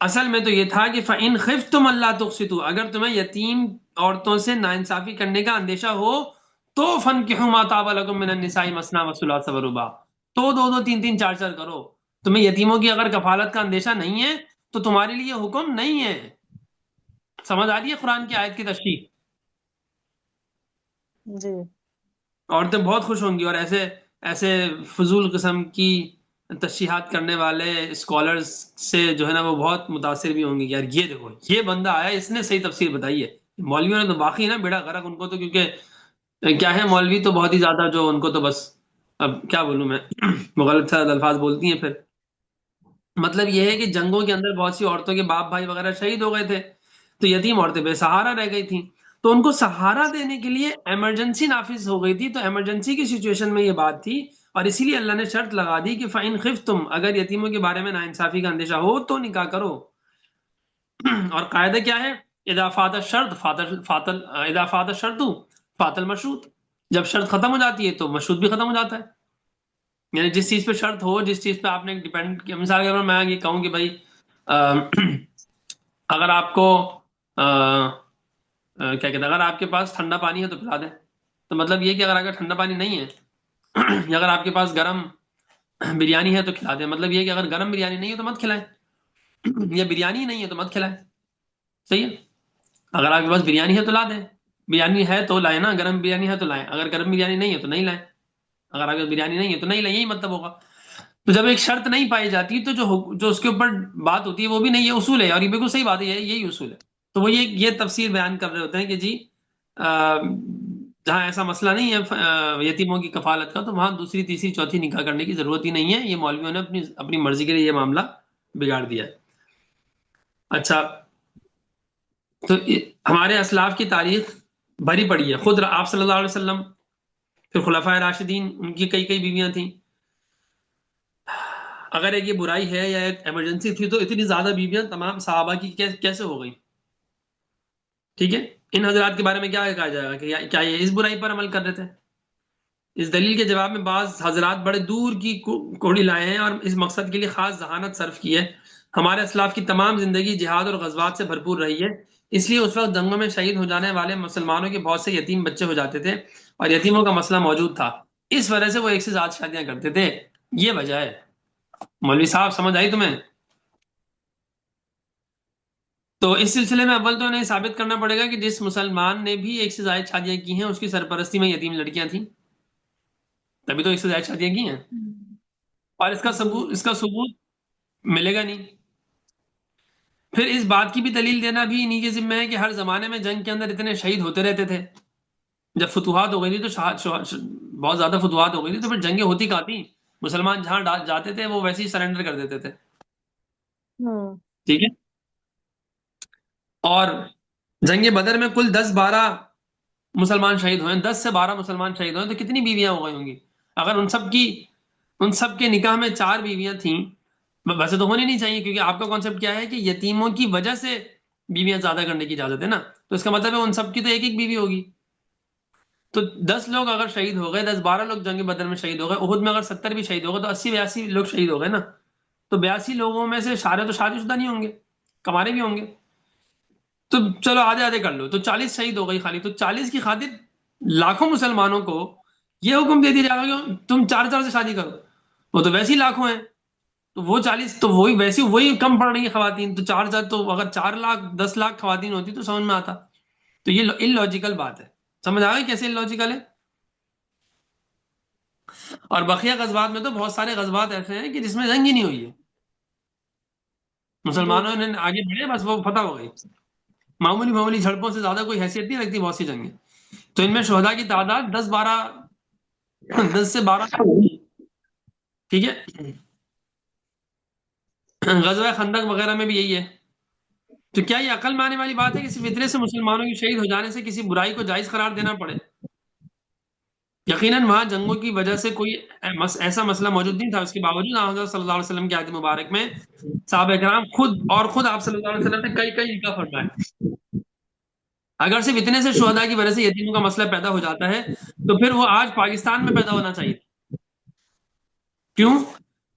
اصل میں تو یہ تھا کہ فَإِنْ خِفْتُمْ أَلَّا تُقْسِطُوا، اگر تمہیں یتیم عورتوں سے ناانصافی کرنے کا اندیشہ ہو تو فَانْكِحُوا مَا طَابَ لَكُم مِّنَ النِّسَاءِ مَثْنَىٰ وَثُلَاثَ وَرُبَاعَ، تو 2 2 3 3 4 4 کرو. تمہیں یتیموں کی اگر کفالت کا اندیشہ نہیں ہے تو تمہارے لیے حکم نہیں ہے. سمجھ آ رہی ہے قرآن کی آیت کی تشریح؟ جی عورتیں بہت خوش ہوں گی، اور ایسے ایسے فضول قسم کی تشریحات کرنے والے اسکالرز سے جو ہے نا وہ بہت متاثر بھی ہوں گی. یار یہ دیکھو، یہ بندہ آیا، اس نے صحیح تفسیر بتائی ہے. مولویوں نے تو باقی ہے نا بیڑا غرق ان کو تو، کیونکہ کیا ہے مولوی تو بہت ہی زیادہ جو ان کو تو بس، اب کیا بولوں میں، مغلط سے الفاظ بولتی ہیں. پھر مطلب یہ ہے کہ جنگوں کے اندر بہت سی عورتوں کے باپ بھائی وغیرہ شہید ہو گئے تھے، تو یتیم عورتیں بے سہارا رہ گئی تھیں، تو ان کو سہارا دینے کے لیے ایمرجنسی نافذ ہو گئی تھی. تو ایمرجنسی کی سچویشن میں یہ بات تھی، اور اسی لیے اللہ نے شرط لگا دی کہ فَإِنْ خِفْتُمْ، اگر یتیموں کے بارے میں ناانصافی کا اندیشہ ہو تو نکاح کرو. اور قاعدہ کیا ہے؟ اذا فات الشرط اذا فات الشرط فات المشروط. جب شرط ختم ہو جاتی ہے تو مشروط بھی ختم ہو جاتا ہے. یعنی جس چیز پہ شرط ہو، جس چیز پہ آپ نے ڈیپینڈ کیا، مثال کے طور پر میں یہ کہوں کہ بھائی اگر آپ کو کیا کہتے ہیں، اگر آپ کے پاس ٹھنڈا پانی ہے تو پلا دیں. تو مطلب یہ کہ اگر ٹھنڈا پانی نہیں ہے یا اگر آپ کے پاس گرم بریانی ہے تو کھلا دیں. مطلب یہ کہ اگر گرم بریانی نہیں ہے تو مت کھلائیں، یا بریانی نہیں ہے تو مت کھلائیں. صحیح ہے؟ اگر آپ کے پاس بریانی ہے تو لا دیں، بریانی ہے تو لائیں نا، گرم بریانی ہے تو لائیں. اگر گرم بریانی نہیں ہے تو نہیں لائیں، اگر آپ کے پاس بریانی نہیں ہے تو نہیں لائیں. یہی مطلب ہوگا. تو جب ایک شرط نہیں پائی جاتی تو جو اس کے اوپر بات ہوتی ہے وہ بھی نہیں ہے، اصول ہے. اور یہ بالکل صحیح بات ہے، یہی اصول ہے. تو وہ یہ تفسیر بیان کر رہے ہوتے ہیں کہ جی جہاں ایسا مسئلہ نہیں ہے یتیموں کی کفالت کا، تو وہاں دوسری تیسری چوتھی نکاح کرنے کی ضرورت ہی نہیں ہے. یہ مولویوں نے اپنی مرضی کے لیے یہ معاملہ بگاڑ دیا ہے. اچھا، تو ہمارے اسلاف کی تاریخ بھری پڑی ہے. خود آپ صلی اللہ علیہ وسلم، پھر خلفائے راشدین، ان کی کئی بیویاں تھیں. اگر ایک یہ برائی ہے یا ایک ایمرجنسی تھی تو اتنی زیادہ بیویاں تمام صحابہ کی کیسے ہو گئی؟ ٹھیک ہے، ان حضرات کے بارے میں کیا کہا جائے گا کہ کیا یہ اس برائی پر عمل کر رہے تھے؟ اس دلیل کے جواب میں بعض حضرات بڑے دور کی کوڑی لائے ہیں اور اس مقصد کے لیے خاص ذہانت صرف کی ہے. ہمارے اسلاف کی تمام زندگی جہاد اور غزوات سے بھرپور رہی ہے، اس لیے اس وقت جنگوں میں شہید ہو جانے والے مسلمانوں کے بہت سے یتیم بچے ہو جاتے تھے اور یتیموں کا مسئلہ موجود تھا. اس وجہ سے وہ ایک سے زیادہ شادیاں کرتے تھے. یہ وجہ ہے. مولوی صاحب سمجھ آئی تمہیں؟ تو اس سلسلے میں اول تو انہیں ثابت کرنا پڑے گا کہ جس مسلمان نے بھی ایک سے زائد شادیاں کی ہیں اس کی سرپرستی میں یتیم لڑکیاں تھیں، تبھی تو ایک سے زائد شادیاں کی ہیں. اور اس کا ثبوت ملے گا نہیں. پھر اس بات کی بھی دلیل دینا بھی انہی کے ذمہ ہے کہ ہر زمانے میں جنگ کے اندر اتنے شہید ہوتے رہتے تھے. جب فتوحات ہو گئی تھی تو بہت زیادہ فتوحات ہو گئی تھی تو پھر جنگیں ہوتی کہاں تھیں؟ مسلمان جہاں جاتے تھے وہ ویسے ہی سرنڈر کر دیتے تھے. ٹھیک ہے. اور جنگ بدر میں کل 10-12 مسلمان شہید ہوئے، 10 سے 12 مسلمان شہید ہوئے، تو کتنی بیویاں ہو گئی ہوں گی؟ اگر ان سب کے نکاح میں 4 بیویاں تھیں، ویسے تو ہونی نہیں چاہیے کیونکہ آپ کا کانسیپٹ کیا ہے کہ یتیموں کی وجہ سے بیویاں زیادہ کرنے کی اجازت ہے نا، تو اس کا مطلب ہے ان سب کی تو ایک بیوی ہوگی. تو 10 لوگ اگر شہید ہو گئے، 10-12 لوگ جنگ بدر میں شہید ہو گئے، احد میں اگر 70 بھی شہید ہو گئے تو 80-82 لوگ شہید ہو گئے نا. تو 82 لوگوں میں سے سارے تو شادی شدہ نہیں ہوں گے، کمارے بھی ہوں گے. تو چلو آدھے کر لو، تو 40 شہید ہو گئی خالی. تو 40 کی خاطر لاکھوں مسلمانوں کو یہ حکم دے دیا جائے گا کہ تم 4 سے شادی کرو. وہ تو ویسے ہی لاکھوں ہیں، تو وہ 40 تو وہی کم پڑ رہی ہیں خواتین. تو 4 تو اگر 4 لاکھ 10 لاکھ خواتین ہوتی تو سمجھ میں آتا. تو یہ ان لاجیکل بات ہے. سمجھ آ گئی کیسے ان لاجیکل ہے؟ اور بقیہ غزوات میں تو بہت سارے غزوات ایسے ہیں کہ جس میں جنگ ہی نہیں ہوئی ہے، مسلمانوں نے آگے بڑھے، بس وہ فتح ہو گئی. معمولی جھڑپوں سے زیادہ کوئی حیثیت نہیں رکھتی بہت سی جنگیں. تو ان میں شہداء کی تعداد 10 سے 12. ٹھیک ہے. غزوہ خندق وغیرہ میں بھی یہی ہے. تو کیا یہ عقل میں آنے والی بات ہے کہ صرف اتنے سے مسلمانوں کی شہید ہو جانے سے کسی برائی کو جائز قرار دینا پڑے؟ یقیناً وہاں جنگوں کی وجہ سے کوئی ایسا مسئلہ موجود نہیں تھا. اس کے باوجود حضرت صلی اللہ علیہ وسلم کی آیت مبارک میں صحابہ کرام خود آپ صلی اللہ علیہ وسلم نے کئی نکاح فرمائے. اگر صرف اتنے سے شہداء کی وجہ سے یتیموں کا مسئلہ پیدا ہو جاتا ہے تو پھر وہ آج پاکستان میں پیدا ہونا چاہیے. کیوں؟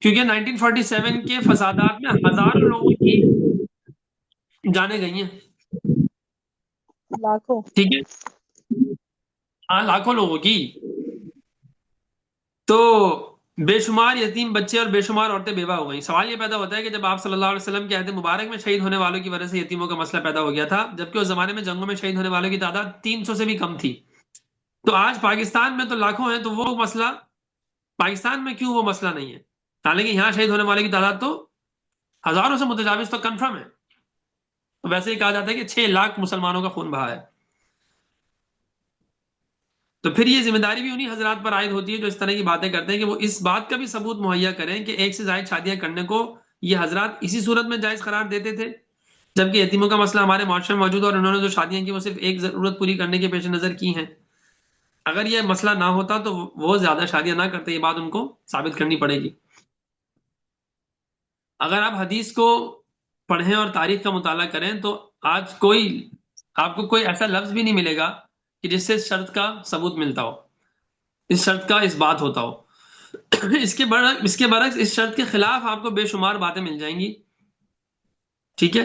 کیونکہ 1947 کے فسادات میں ہزاروں لوگوں کی جانیں گئی ہیں. لاکھوں. ٹھیک ہے، ہاں لاکھوں لوگوں کی. تو بے شمار یتیم بچے اور بے شمار عورتیں بیوہ ہو گئیں. سوال یہ پیدا ہوتا ہے کہ جب آپ صلی اللہ علیہ وسلم کے عہد مبارک میں شہید ہونے والوں کی وجہ سے یتیموں کا مسئلہ پیدا ہو گیا تھا، جبکہ اس زمانے میں جنگوں میں شہید ہونے والوں کی تعداد 300 سے بھی کم تھی، تو آج پاکستان میں تو لاکھوں ہیں، تو وہ مسئلہ پاکستان میں کیوں وہ مسئلہ نہیں ہے؟ حالانکہ یہاں شہید ہونے والے کی تعداد تو ہزاروں سے متجاوز تو کنفرم ہے. ویسے ہی کہا جاتا ہے کہ 6 لاکھ مسلمانوں کا خون بہا ہے. تو پھر یہ ذمہ داری بھی انہی حضرات پر عائد ہوتی ہے جو اس طرح کی باتیں کرتے ہیں کہ وہ اس بات کا بھی ثبوت مہیا کریں کہ ایک سے زائد شادیاں کرنے کو یہ حضرات اسی صورت میں جائز قرار دیتے تھے جبکہ یتیموں کا مسئلہ ہمارے معاشرے میں موجود ہے اور انہوں نے جو شادیاں کی وہ صرف ایک ضرورت پوری کرنے کے پیش نظر کی ہیں. اگر یہ مسئلہ نہ ہوتا تو وہ زیادہ شادیاں نہ کرتے، یہ بات ان کو ثابت کرنی پڑے گی۔ اگر آپ حدیث کو پڑھیں اور تاریخ کا مطالعہ کریں تو آج آپ کو کوئی ایسا لفظ بھی نہیں ملے گا کہ جس سے اس شرط کا ثبوت ملتا ہو، اس شرط کا اس بات ہوتا ہو۔ اس کے برعکس اس شرط کے خلاف آپ کو بے شمار باتیں مل جائیں گی، ٹھیک ہے۔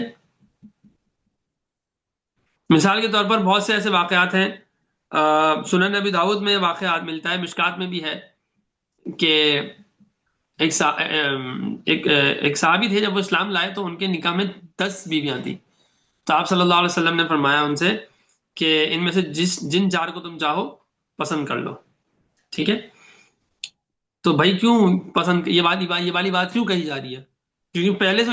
مثال کے طور پر بہت سے ایسے واقعات ہیں، سنن نبی داؤد میں واقعات ملتا ہے، مشکات میں بھی ہے، کہ ایک صحابی تھے، جب وہ اسلام لائے تو ان کے نکاح میں 10 بیویاں تھیں، تو آپ صلی اللہ علیہ وسلم نے فرمایا ان سے کہ ان میں سے جن 4 کو تم چاہو پسند کر لو، ٹھیک ہے۔ تو بھائی کیوں پسند، یہ والی بات کیوں کہی جا رہی ہے؟ کیونکہ پہلے سے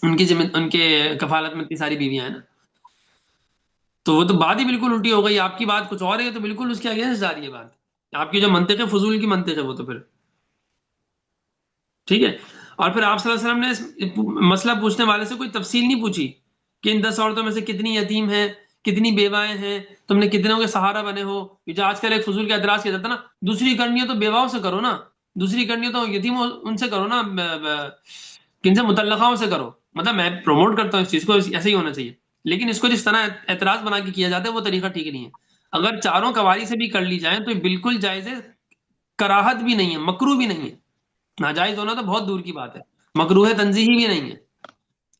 ان کے کفالت میں اتنی ساری بیویاں ہیں نا، تو وہ تو بات ہی بالکل الٹی ہو گئی، آپ کی بات کچھ اور ہے تو بالکل اس کے اگینسٹ جا رہی ہے بات، آپ کی جو منطق ہے فضول کی منطق ہے وہ تو پھر، ٹھیک ہے۔ اور پھر آپ صلی اللہ علیہ وسلم نے مسئلہ پوچھنے والے سے کوئی تفصیل نہیں پوچھی کہ ان 10 عورتوں میں سے کتنی یتیم ہیں، کتنی بیوائیں ہیں، تم نے کتنوں کے سہارا بنے ہو، جو آج کل ایک فضول کا اعتراض کیا جاتا ہے نا، دوسری کرنی ہے تو بیواؤں سے کرو نا، دوسری کرنی ہے تو یتیموں ان سے کرو نا، کن سے، مطلقاؤں سے کرو۔ مطلب میں پروموٹ کرتا ہوں اس چیز کو، ایسے ہی ہونا چاہیے، لیکن اس کو جس طرح اعتراض بنا کے کیا جاتا ہے وہ طریقہ ٹھیک نہیں ہے۔ اگر چاروں کواری سے بھی کر لی جائیں تو یہ بالکل جائز ہے، کراہت بھی نہیں ہے، مکروہ بھی نہیں ہے، ناجائز ہونا تو بہت دور کی بات ہے، مکروہ تنزیہی بھی نہیں ہے۔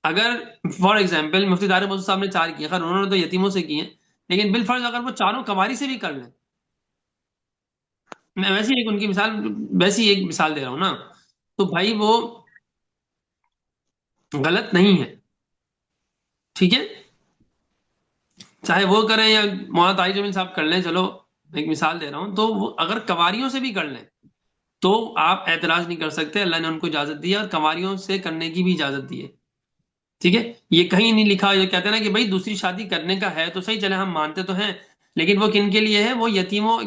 اگر فار ایگزامپل مفتی طارق مسعود صاحب نے 4 کیے، خیر انہوں نے تو یتیموں سے کیے، لیکن بالفرض اگر وہ چاروں کواری سے بھی کر لیں، میں ویسی ایک مثال دے رہا ہوں نا، تو بھائی وہ غلط نہیں ہے، ٹھیک ہے، چاہے وہ کریں یا مولانا طاہر جمیل صاحب کر لیں، چلو ایک مثال دے رہا ہوں، تو وہ اگر کواریوں سے بھی کر لیں تو آپ اعتراض نہیں کر سکتے، اللہ نے ان کو اجازت دی ہے اور کنواریوں سے کرنے کی بھی اجازت دی ہے، ٹھیک ہے۔ یہ کہیں نہیں لکھا، یہ کہتے ہیں نا کہ بھائی دوسری شادی کرنے کا ہے تو صحیح، چلے ہم مانتے تو ہیں، لیکن وہ کن کے لیے ہے؟ وہ یتیموں،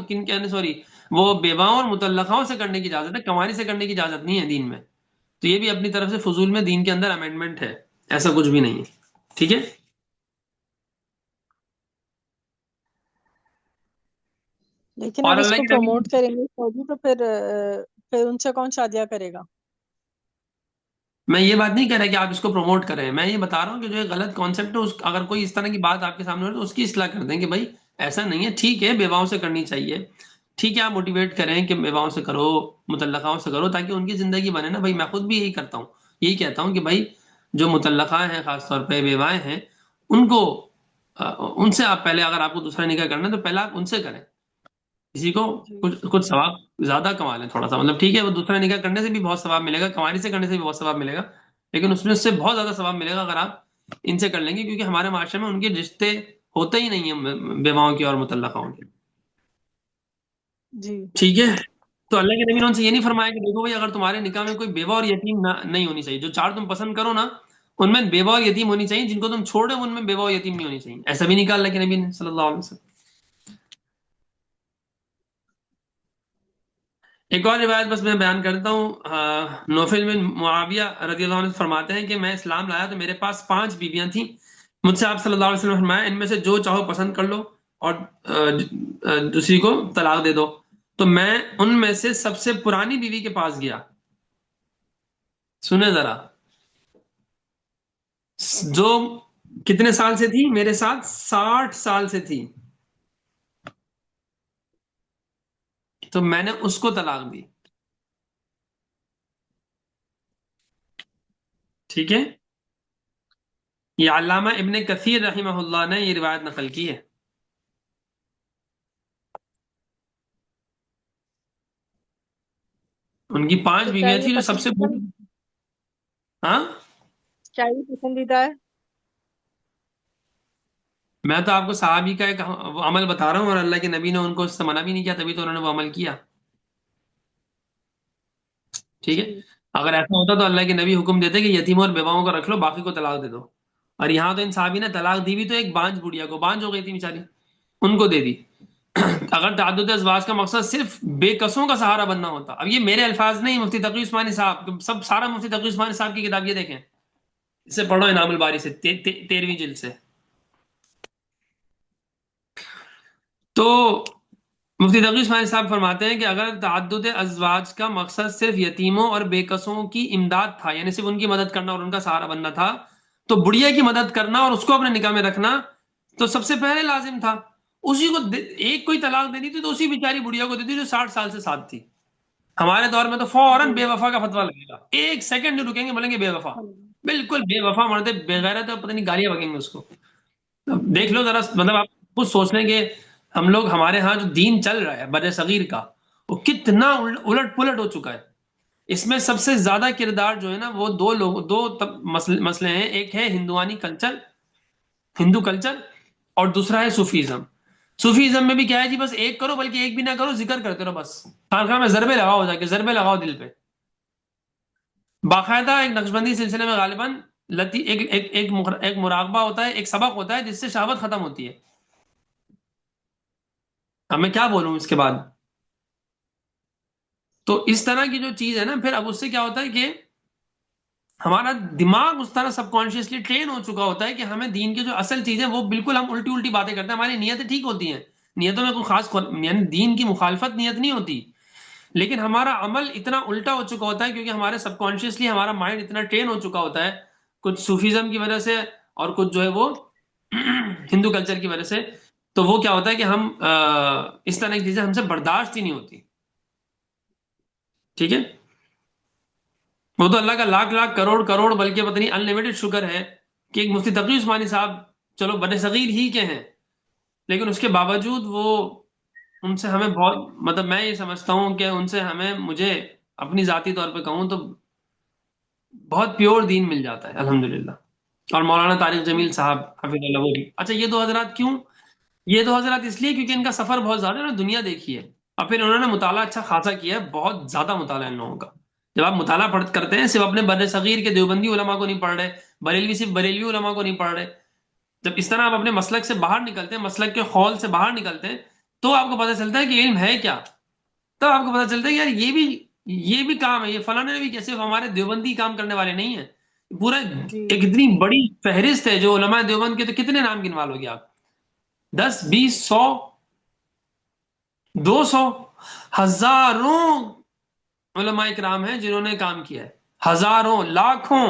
وہ بیواؤں اور مطلقاؤں سے کرنے کی اجازت ہے، کنواری سے کرنے کی اجازت نہیں ہے دین میں۔ تو یہ بھی اپنی طرف سے فضول میں دین کے اندر امینڈمنٹ ہے، ایسا کچھ بھی نہیں ہے، ٹھیک ہے۔ لیکن اور اب اس اللہ کو کی نبی، پروموٹ کریں گے فوجی تو پھر ان سے کون شادیاں کرے گا؟ میں یہ بات نہیں کہہ رہا کہ آپ اس کو پروموٹ کریں، میں یہ بتا رہا ہوں کہ جو غلط کانسیپٹ ہے اگر کوئی اس طرح کی بات آپ کے سامنے ہو تو اس کی اصلاح کر دیں کہ بھائی ایسا نہیں ہے، ٹھیک ہے بیواؤں سے کرنی چاہیے، ٹھیک ہے، آپ موٹیویٹ کریں کہ بیواؤں سے کرو، مطلقاؤں سے کرو، تاکہ ان کی زندگی بنے نا۔ بھائی میں خود بھی یہی کرتا ہوں، یہی کہتا ہوں کہ بھائی جو مطلقہ ہیں، خاص طور پہ بیوائیں ہیں، ان سے آپ پہلے، اگر آپ کو دوسرا نکاح کرنا ہے تو پہلے آپ ان سے کریں، کسی کو جی کچھ ثواب زیادہ کما لیں تھوڑا سا، مطلب ٹھیک ہے وہ دوسرا نکاح کرنے سے بھی بہت ثواب ملے گا، کنواری سے کرنے سے بھی بہت ثواب ملے گا، لیکن اس سے بہت زیادہ ثواب ملے گا اگر آپ ان سے کر لیں گے، کیونکہ ہمارے معاشرے میں ان کے رشتے ہوتے ہی نہیں ہیں بیواؤں کے اور مطلقاؤں کے، جی ٹھیک ہے۔ تو اللہ کے نبی نے ان سے یہ نہیں فرمایا کہ دیکھو بھائی اگر تمہارے نکاح میں کوئی بیوہ اور یتیم نہیں ہونی چاہیے، جو 4 تم پسند کرو نا ان میں بیوہ اور یتیم ہونی چاہیے، جن کو تم چھوڑ رہے ہو ان میں بیوہ اور یتیم نہیں ہونی چاہیے، ایسا بھی نکاح اللہ کے نبی نے صلی اللہ علیہ وسلم۔ ایک اور روایت بس میں بیان کرتا ہوں، نوفل بن معاویہ رضی اللہ عنہ فرماتے ہیں کہ میں اسلام لایا تو میرے پاس 5 بیویاں تھیں، مجھ سے آپ صلی اللہ علیہ وسلم نے فرمایا ان میں سے جو چاہو پسند کر لو اور دوسری کو طلاق دے دو، تو میں ان میں سے سب سے پرانی بیوی کے پاس گیا، سنیں ذرا، جو کتنے سال سے تھی میرے ساتھ؟ 60 سال سے تھی، تو میں نے اس کو طلاق دی، ٹھیک ہے۔ یہ علامہ ابن کثیر رحمہ اللہ نے یہ روایت نقل کی ہے۔ ان کی 5 تو کیا بیویاں یہ تھیں جو سب سے پسندیدہ بڑی، ہاں کیا یہ پسندیدہ ہے؟ میں تو آپ کو صحابی کا ایک عمل بتا رہا ہوں، اور اللہ کے نبی نے ان کو اس سے منع بھی نہیں کیا، تبھی تو انہوں نے وہ عمل کیا، ٹھیک ہے۔ جی اگر ایسا ہوتا تو اللہ کے نبی حکم دیتے کہ یتیموں اور بیواؤں کو رکھ لو، باقی کو طلاق دے دو، اور یہاں تو ان صحابی نے طلاق دی بھی تو ایک بانج بڑھیا کو، بانج ہو گئی تھی بیچاری، ان کو دے دی۔ اگر تعدد ازواج کا مقصد صرف بے کسوں کا سہارا بننا ہوتا، اب یہ میرے الفاظ نہیں، مفتی تقی عثمانی صاحب، سارا مفتی تقی عثمانی صاحب کی کتاب یہ دیکھیں، اسے پڑھو انعام الباری سے 13ویں جلد سے۔ تو مفتی تقی عثمانی صاحب فرماتے ہیں کہ اگر تعدد ازواج کا مقصد صرف یتیموں اور بے کسوں کی امداد تھا، یعنی صرف ان کی مدد کرنا اور ان کا سہارا بننا تھا، تو بڑھیا کی مدد کرنا اور اس کو اپنے نکاح میں رکھنا تو سب سے پہلے لازم تھا. اسی کو ایک کوئی طلاق دینی تھی تو اسی بیچاری بڑھیا کو دیتی جو 60 سال سے ساتھ تھی. ہمارے دور میں تو فوراً بے وفا کا فتویٰ لگے گا، ایک سیکنڈ نہیں رکیں گے، بولیں گے بے وفا. بالکل بے وفا مرد بغیرت ہے، پتہ نہیں گالیاں بکیں گے اس کو. دیکھ لو ذرا، مطلب آپ خود سوچ لیں کہ ہم لوگ، ہمارے ہاں جو دین چل رہا ہے بر صغیر کا، وہ کتنا الٹ پلٹ ہو چکا ہے. اس میں سب سے زیادہ کردار جو ہے نا، وہ دو مسئلے ہیں. ایک ہے ہندوانی کلچر، ہندو کلچر، اور دوسرا ہے صوفیزم. صوفیزم میں بھی کیا ہے جی، بس ایک کرو، بلکہ ایک بھی نہ کرو، ذکر کرتے رہو بس. خانقاہ میں ضربے لگاؤ، جا کے ضربے لگاؤ دل پہ. باقاعدہ ایک نقشبندی سلسلے میں غالباً ایک مراقبہ ہوتا ہے، ایک سبق ہوتا ہے جس سے شہوت ختم ہوتی ہے. اب میں کیا بولوں اس کے بعد. تو اس طرح کی جو چیز ہے نا، پھر اب اس سے کیا ہوتا ہے کہ ہمارا دماغ اس طرح سب کانشیسلی ٹرین ہو چکا ہوتا ہے کہ ہمیں دین کی جو اصل چیزیں، وہ بالکل ہم الٹی الٹی باتیں کرتے ہیں. ہماری نیتیں ٹھیک ہوتی ہیں، نیتوں میں کوئی خاص یعنی دین کی مخالفت نیت نہیں ہوتی، لیکن ہمارا عمل اتنا الٹا ہو چکا ہوتا ہے کیونکہ ہمارے سب کانشیسلی ہمارا مائنڈ اتنا ٹرین ہو چکا ہوتا ہے، کچھ صوفیزم کی وجہ سے اور کچھ جو ہے وہ ہندو کلچر کی وجہ سے. تو وہ کیا ہوتا ہے کہ ہم اس طرح کی چیزیں ہم سے برداشت ہی نہیں ہوتی. ٹھیک ہے، وہ تو اللہ کا لاکھ لاکھ کروڑ کروڑ بلکہ پتہ نہیں انلمیٹڈ شکر ہے کہ ایک مفتی تقی عثمانی صاحب چلو بر صغیر ہی کے ہیں، لیکن اس کے باوجود وہ، ان سے ہمیں بہت، مطلب میں یہ سمجھتا ہوں کہ ان سے مجھے اپنی ذاتی طور پہ کہوں تو بہت پیور دین مل جاتا ہے الحمدللہ. اور مولانا طارق جمیل صاحب حفظ اللہ وہ بھی. اچھا یہ دو حضرات کیوں؟ یہ دو حضرات اس لیے کیونکہ ان کا سفر بہت زیادہ ہے، انہوں نے دنیا دیکھی ہے، اور پھر انہوں نے مطالعہ اچھا خاصا کیا ہے، بہت زیادہ مطالعہ ان لوگوں کا. جب آپ مطالعہ کرتے ہیں، صرف اپنے بر صغیر کے دیوبندی علماء کو نہیں پڑھ رہے، بریلوی صرف بریلوی علماء کو نہیں پڑھ رہے، جب اس طرح آپ اپنے مسلک سے باہر نکلتے ہیں، مسلک کے خول سے باہر نکلتے ہیں، تو آپ کو پتہ چلتا ہے کہ علم ہے کیا. تب آپ کو پتہ چلتا ہے کہ یار یہ بھی کام ہے، یہ فلاں نے بھی کیسے، ہمارے دیوبندی کام کرنے والے نہیں ہیں. پورا ایک اتنی بڑی فہرست ہے جو علماء دیوبند کے، تو کتنے نام گنوا لو گے آپ؟ 10 20 100 200 ہزاروں علماء کرام ہیں جنہوں نے کام کیا ہے، ہزاروں لاکھوں.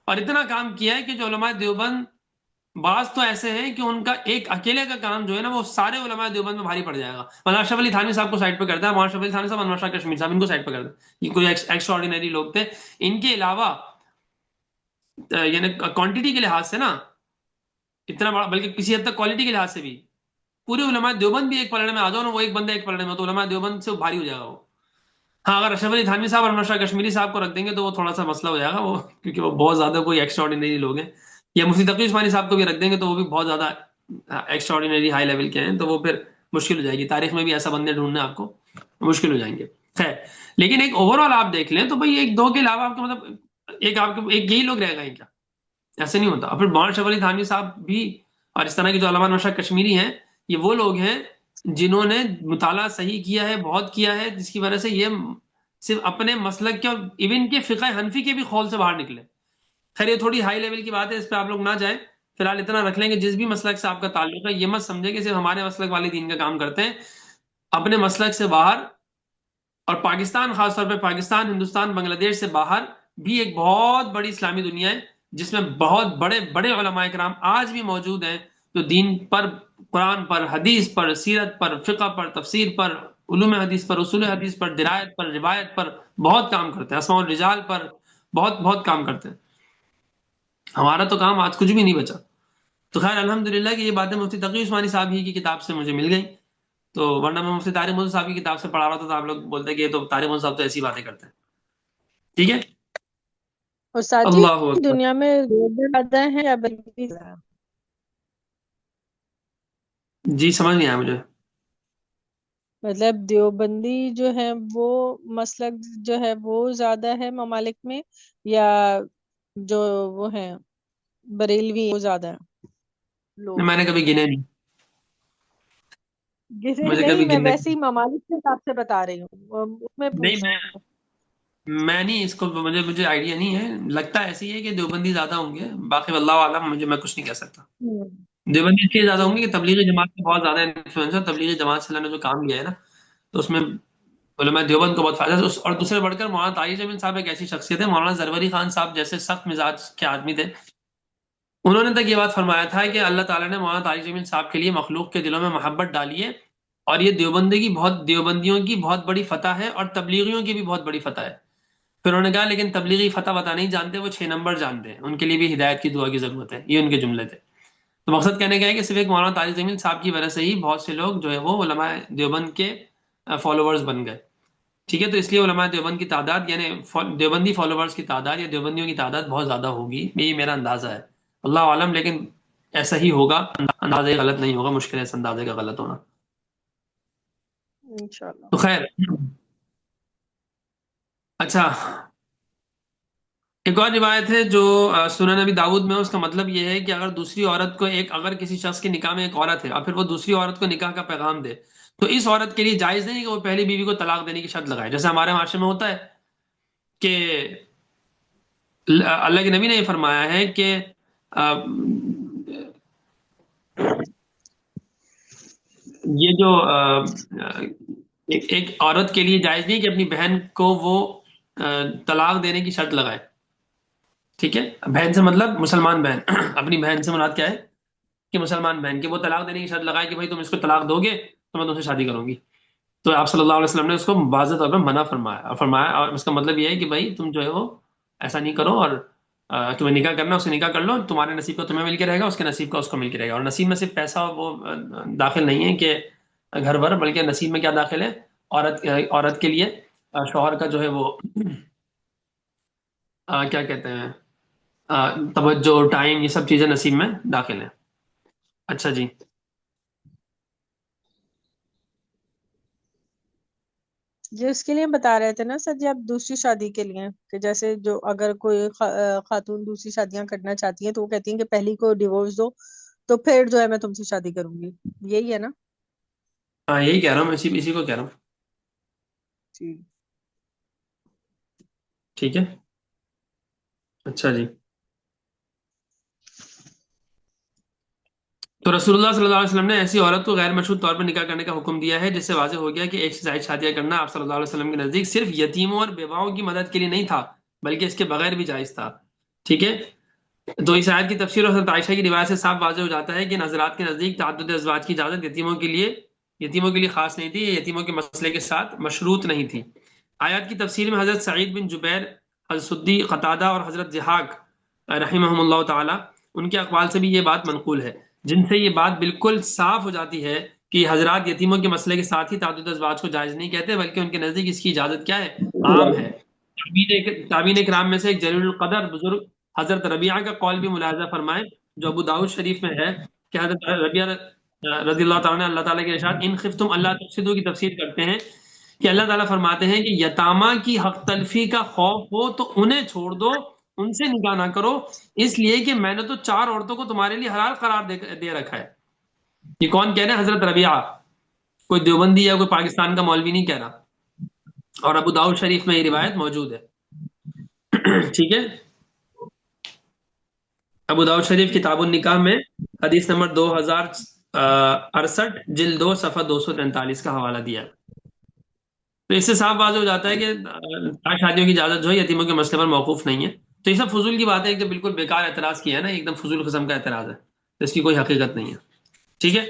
اور اتنا کام کیا ہے کہ جو علماء دیوبند، بعض تو ایسے ہیں کہ ان کا ایک اکیلے کا کام جو ہے نا، وہ سارے علماء دیوبند میں بھاری پڑ جائے گا. مولانا اشرف علی تھانوی صاحب کو سائڈ پہ کرتا ہے، مولانا اشرف علی تھانوی صاحب، انور شاہ کشمیری صاحب، ان کو سائڈ پہ کرتا ہے. یہ کوئی ایکسٹرا آرڈینری لوگ تھے. ان کے علاوہ یعنی کوانٹٹی کے لحاظ سے نا اتنا بڑا، بلکہ کسی حد تک کوالٹی کے لحاظ سے بھی پورے علماء دیوبند بھی ایک پلڑے میں آ جاؤ نا، وہ ایک بندہ ایک پلڑے میں، تو علماء دیوبند سے بھاری ہو جائے گا وہ. ہاں اگر اشرف علی تھانوی صاحب اور انور شاہ کشمیری صاحب کو رکھ دیں گے تو وہ تھوڑا سا مسئلہ ہو جائے گا، وہ کیونکہ وہ بہت زیادہ کوئی ایکسٹرا آرڈینری لوگ ہیں. یا مفتی تقی عثمانی صاحب کو بھی رکھ دیں گے تو وہ بھی بہت زیادہ ایکسٹرا آرڈینری ہائی لیول کے ہیں، تو وہ پھر مشکل ہو جائے گی. تاریخ میں بھی ایسا بندے ڈھونڈنے آپ کو مشکل ہو جائیں گے. خیر، لیکن ایک اوور آل آپ دیکھ لیں تو بھائی ایک دو کے علاوہ آپ کے مطلب ایک یہی لوگ رہ گئے کیا؟ ایسے نہیں ہوتا. اور پھر مولانا اشرف علی تھانوی صاحب بھی اور اس طرح کے جو علامہ انور شاہ کشمیری ہیں، یہ وہ لوگ ہیں جنہوں نے مطالعہ صحیح کیا ہے، بہت کیا ہے، جس کی وجہ سے یہ صرف اپنے مسلک کے اور ایون کے فقہ حنفی کے بھی خول سے باہر نکلے. خیر یہ تھوڑی ہائی لیول کی بات ہے، اس پہ آپ لوگ نہ جائیں. فی الحال اتنا رکھ لیں کہ جس بھی مسلک سے آپ کا تعلق ہے، یہ مت سمجھے کہ صرف ہمارے مسلک والے دین کا کام کرتے ہیں. اپنے مسلک سے باہر، اور پاکستان، خاص طور پہ پاکستان، ہندوستان، بنگلہ دیش سے باہر بھی ایک بہت بڑی اسلامی دنیا ہے جس میں بہت بڑے بڑے علماء کرام آج بھی موجود ہیں جو دین پر، قرآن پر، حدیث پر، سیرت پر، فقہ پر، تفسیر پر، علوم حدیث پر، اصول حدیث پر، درایت پر، روایت پر بہت کام کرتے ہیں، اسماء الرجال پر بہت بہت کام کرتے ہیں. ہمارا تو کام آج کچھ بھی نہیں بچا. تو خیر الحمدللہ کہ یہ باتیں مفتی تقی عثمانی صاحب ہی کی کتاب سے مجھے مل گئیں، تو ورنہ میں مفتی طارق موسیٰ صاحب کی کتاب سے پڑھا رہا تھا تو آپ لوگ بولتے کہ یہ تو طارق موسیٰ صاحب تو ایسی باتیں کرتے ہیں. ٹھیک ہے، اور ساتھ ہی اللہ اکبر. دنیا میں زیادہ ہیں یا بریلوی زیادہ ہیں؟ جی سمجھ نہیں آیا مجھے. مطلب دیوبندی جو ہے وہ مسلک جو ہے وہ زیادہ ہے ممالک میں، یا جو وہ ہیں بریلوی وہ زیادہ ہیں لوگ؟ میں نے کبھی گنے نہیں، گنے مجھے نہیں، کبھی میں گننے ویسے ہی ممالک کے حساب سے بتا رہی ہوں، اس میں نہیں. پوچھ میں نہیں اس کو، مجھے آئیڈیا نہیں ہے. لگتا ایسی ہے کہ دیوبندی زیادہ ہوں گے، باقی واللہ عالم، میں کچھ نہیں کہہ سکتا. دیوبندی اس لیے زیادہ ہوں گے کہ تبلیغی جماعت کا بہت زیادہ انفلوئنس ہے. تبلیغی جماعت سے اللہ نے جو کام لیا ہے نا، تو اس میں علماء دیوبند کو بہت فائدہ ہے. اور دوسرے بڑھ کر مولانا طاہر جمیل صاحب ایک ایسی شخصیت ہے، مولانا زروری خان صاحب جیسے سخت مزاج کے آدمی تھے، انہوں نے تک یہ بات فرمایا تھا کہ اللہ تعالیٰ نے مولانا طاہر جمیل صاحب کے لیے مخلوق کے دلوں میں محبت ڈالی ہے، اور یہ دیوبندیوں کی بہت بڑی فتح ہے، اور تبلیغیوں کی بھی بہت بڑی فتح ہے. پھر انہوں نے کہا لیکن تبلیغی فتح بتا نہیں جانتے، وہ 6 نمبر جانتے ہیں، ان کے لیے بھی ہدایت کی دعا کی ضرورت ہے. یہ ان کے جملے تھے. تو مقصد کہنے کا ہے کہ صرف ایک مولانا طارق جمیل صاحب کی وجہ سے ہی بہت سے لوگ جو ہے وہ علماء دیوبند کے فالوورز بن گئے. ٹھیک ہے، تو اس لیے علماء دیوبند کی تعداد یعنی دیوبندی فالوورز کی تعداد یا دیوبندیوں کی تعداد بہت زیادہ ہوگی، یہ میرا اندازہ ہے. اللہ عالم، لیکن ایسا ہی ہوگا. اندازے غلط نہیں ہوگا، مشکل ہے اس اندازے کا غلط ہونا. انشاءاللہ. تو خیر، اچھا، ایک اور روایت ہے جو سنن نبی داؤد میں، اس کا مطلب یہ ہے کہ اگر کسی شخص کے نکاح میں ایک عورت ہے اور پھر وہ دوسری عورت کو نکاح کا پیغام دے، تو اس عورت کے لیے جائز نہیں کہ وہ پہلی بیوی کو طلاق دینے کی شرط لگائے، جیسے ہمارے معاشرے میں ہوتا ہے کہ اللہ کے نبی نے یہ فرمایا ہے کہ آ، یہ جو ایک عورت کے لیے جائز نہیں کہ اپنی بہن کو وہ طلاق دینے کی شرط لگائے. ٹھیک ہے، بہن سے مطلب مسلمان بہن اپنی بہن سے مراد کیا ہے کہ مسلمان بہن، کے وہ طلاق دینے کی شرط لگائے کہ بھائی تم اس کو طلاق دو گے تو میں تم سے شادی کروں گی. تو آپ صلی اللہ علیہ وسلم نے اس کو واضح طور پر منع فرمایا، اور اس کا مطلب یہ ہے کہ بھائی تم جو ہے وہ ایسا نہیں کرو، اور تمہیں نکاح کرنا اس سے نکاح کر لو، تمہارے نصیب کا تمہیں مل کے رہے گا، اس کے نصیب کا اس کو مل کے رہے گا. اور نصیب میں صرف پیسہ وہ داخل نہیں ہے کہ گھر بھر، بلکہ نصیب میں کیا داخل ہے، عورت کے لیے شوہر کا جو ہے وہ کیا کہتے ہیں، توجہ، ٹائم، یہ سب چیزیں نصیب میں داخل ہیں. اچھا جی. یہ اس کے لیے بتا رہے تھے نا سر جی، آپ دوسری شادی کے لیے، کہ جیسے جو اگر کوئی خاتون دوسری شادیاں کرنا چاہتی ہیں تو وہ کہتی ہیں کہ پہلی کو ڈیورس دو تو پھر جو ہے میں تم سے شادی کروں گی، یہی ہے نا؟ ہاں یہی کہہ رہا ہوں، اسی کو کہہ رہا ہوں. جی. ٹھیک ہے. اچھا جی. تو رسول اللہ صلی اللہ علیہ وسلم نے ایسی عورت کو غیر مشروط طور پر نکاح کرنے کا حکم دیا ہے، جس سے واضح ہو گیا کہ ایک سے زائد شادیاں کرنا آپ صلی اللہ علیہ وسلم کے نزدیک صرف یتیموں اور بیواؤں کی مدد کے لیے نہیں تھا، بلکہ اس کے بغیر بھی جائز تھا. ٹھیک ہے. تو اس آیت کی تفسیر اور حضرت عائشہ کی روایت سے صاف واضح ہو جاتا ہے کہ ان حضرات کے نزدیک تعدد ازواج کی اجازت یتیموں کے لیے خاص نہیں تھی، یا یتیموں کے مسئلے کے ساتھ مشروط نہیں تھی. آیات کی تفسیر میں حضرت سعید بن جبیر، حضرت سدی، قتادہ اور حضرت ضحاک رحمہم اللہ تعالی، ان کے اقوال سے بھی یہ بات منقول ہے، جن سے یہ بات بالکل صاف ہو جاتی ہے کہ حضرات یتیموں کے مسئلے کے ساتھ ہی تعدد ازواج کو جائز نہیں کہتے، بلکہ ان کے نزدیک اس کی اجازت کیا ہے، عام ہے. تابعین کرام میں سے ایک جلیل القدر بزرگ حضرت ربیعہ کا قول بھی ملاحظہ فرمائیں، جو ابو داؤد شریف میں ہے، کہ حضرت ربیعہ رضی اللہ تعالیٰ نے اللہ تعالیٰ کے ارشاد ان خفتم اللہ تفسدوا کی تفسیر کرتے ہیں کہ اللہ تعالیٰ فرماتے ہیں کہ یتامہ کی حق تلفی کا خوف ہو تو انہیں چھوڑ دو، ان سے نکاح نہ کرو، اس لیے کہ میں نے تو 4 عورتوں کو تمہارے لیے حلال قرار دے رکھا ہے. یہ کون کہہ رہے ہیں؟ حضرت ربیعہ، کوئی دیوبندی یا کوئی پاکستان کا مولوی نہیں کہہ رہا. اور ابو داؤد شریف میں یہ روایت موجود ہے. ٹھیک ہے. ابو داؤد شریف کتاب النکاح میں حدیث نمبر 2068، جلد 2 صفحہ 243 کا حوالہ دیا. تو اس سے صاف واضح ہو جاتا ہے کہ شادیوں کی اجازت جو ہے یتیموں کے مسئلے پر موقوف نہیں ہے. تو یہ سب فضول کی بات ہے، ایک بالکل بیکار اعتراض کیا ہے نا، ایک دم فضول قسم کا اعتراض ہے، تو اس کی کوئی حقیقت نہیں ہے. ٹھیک ہے.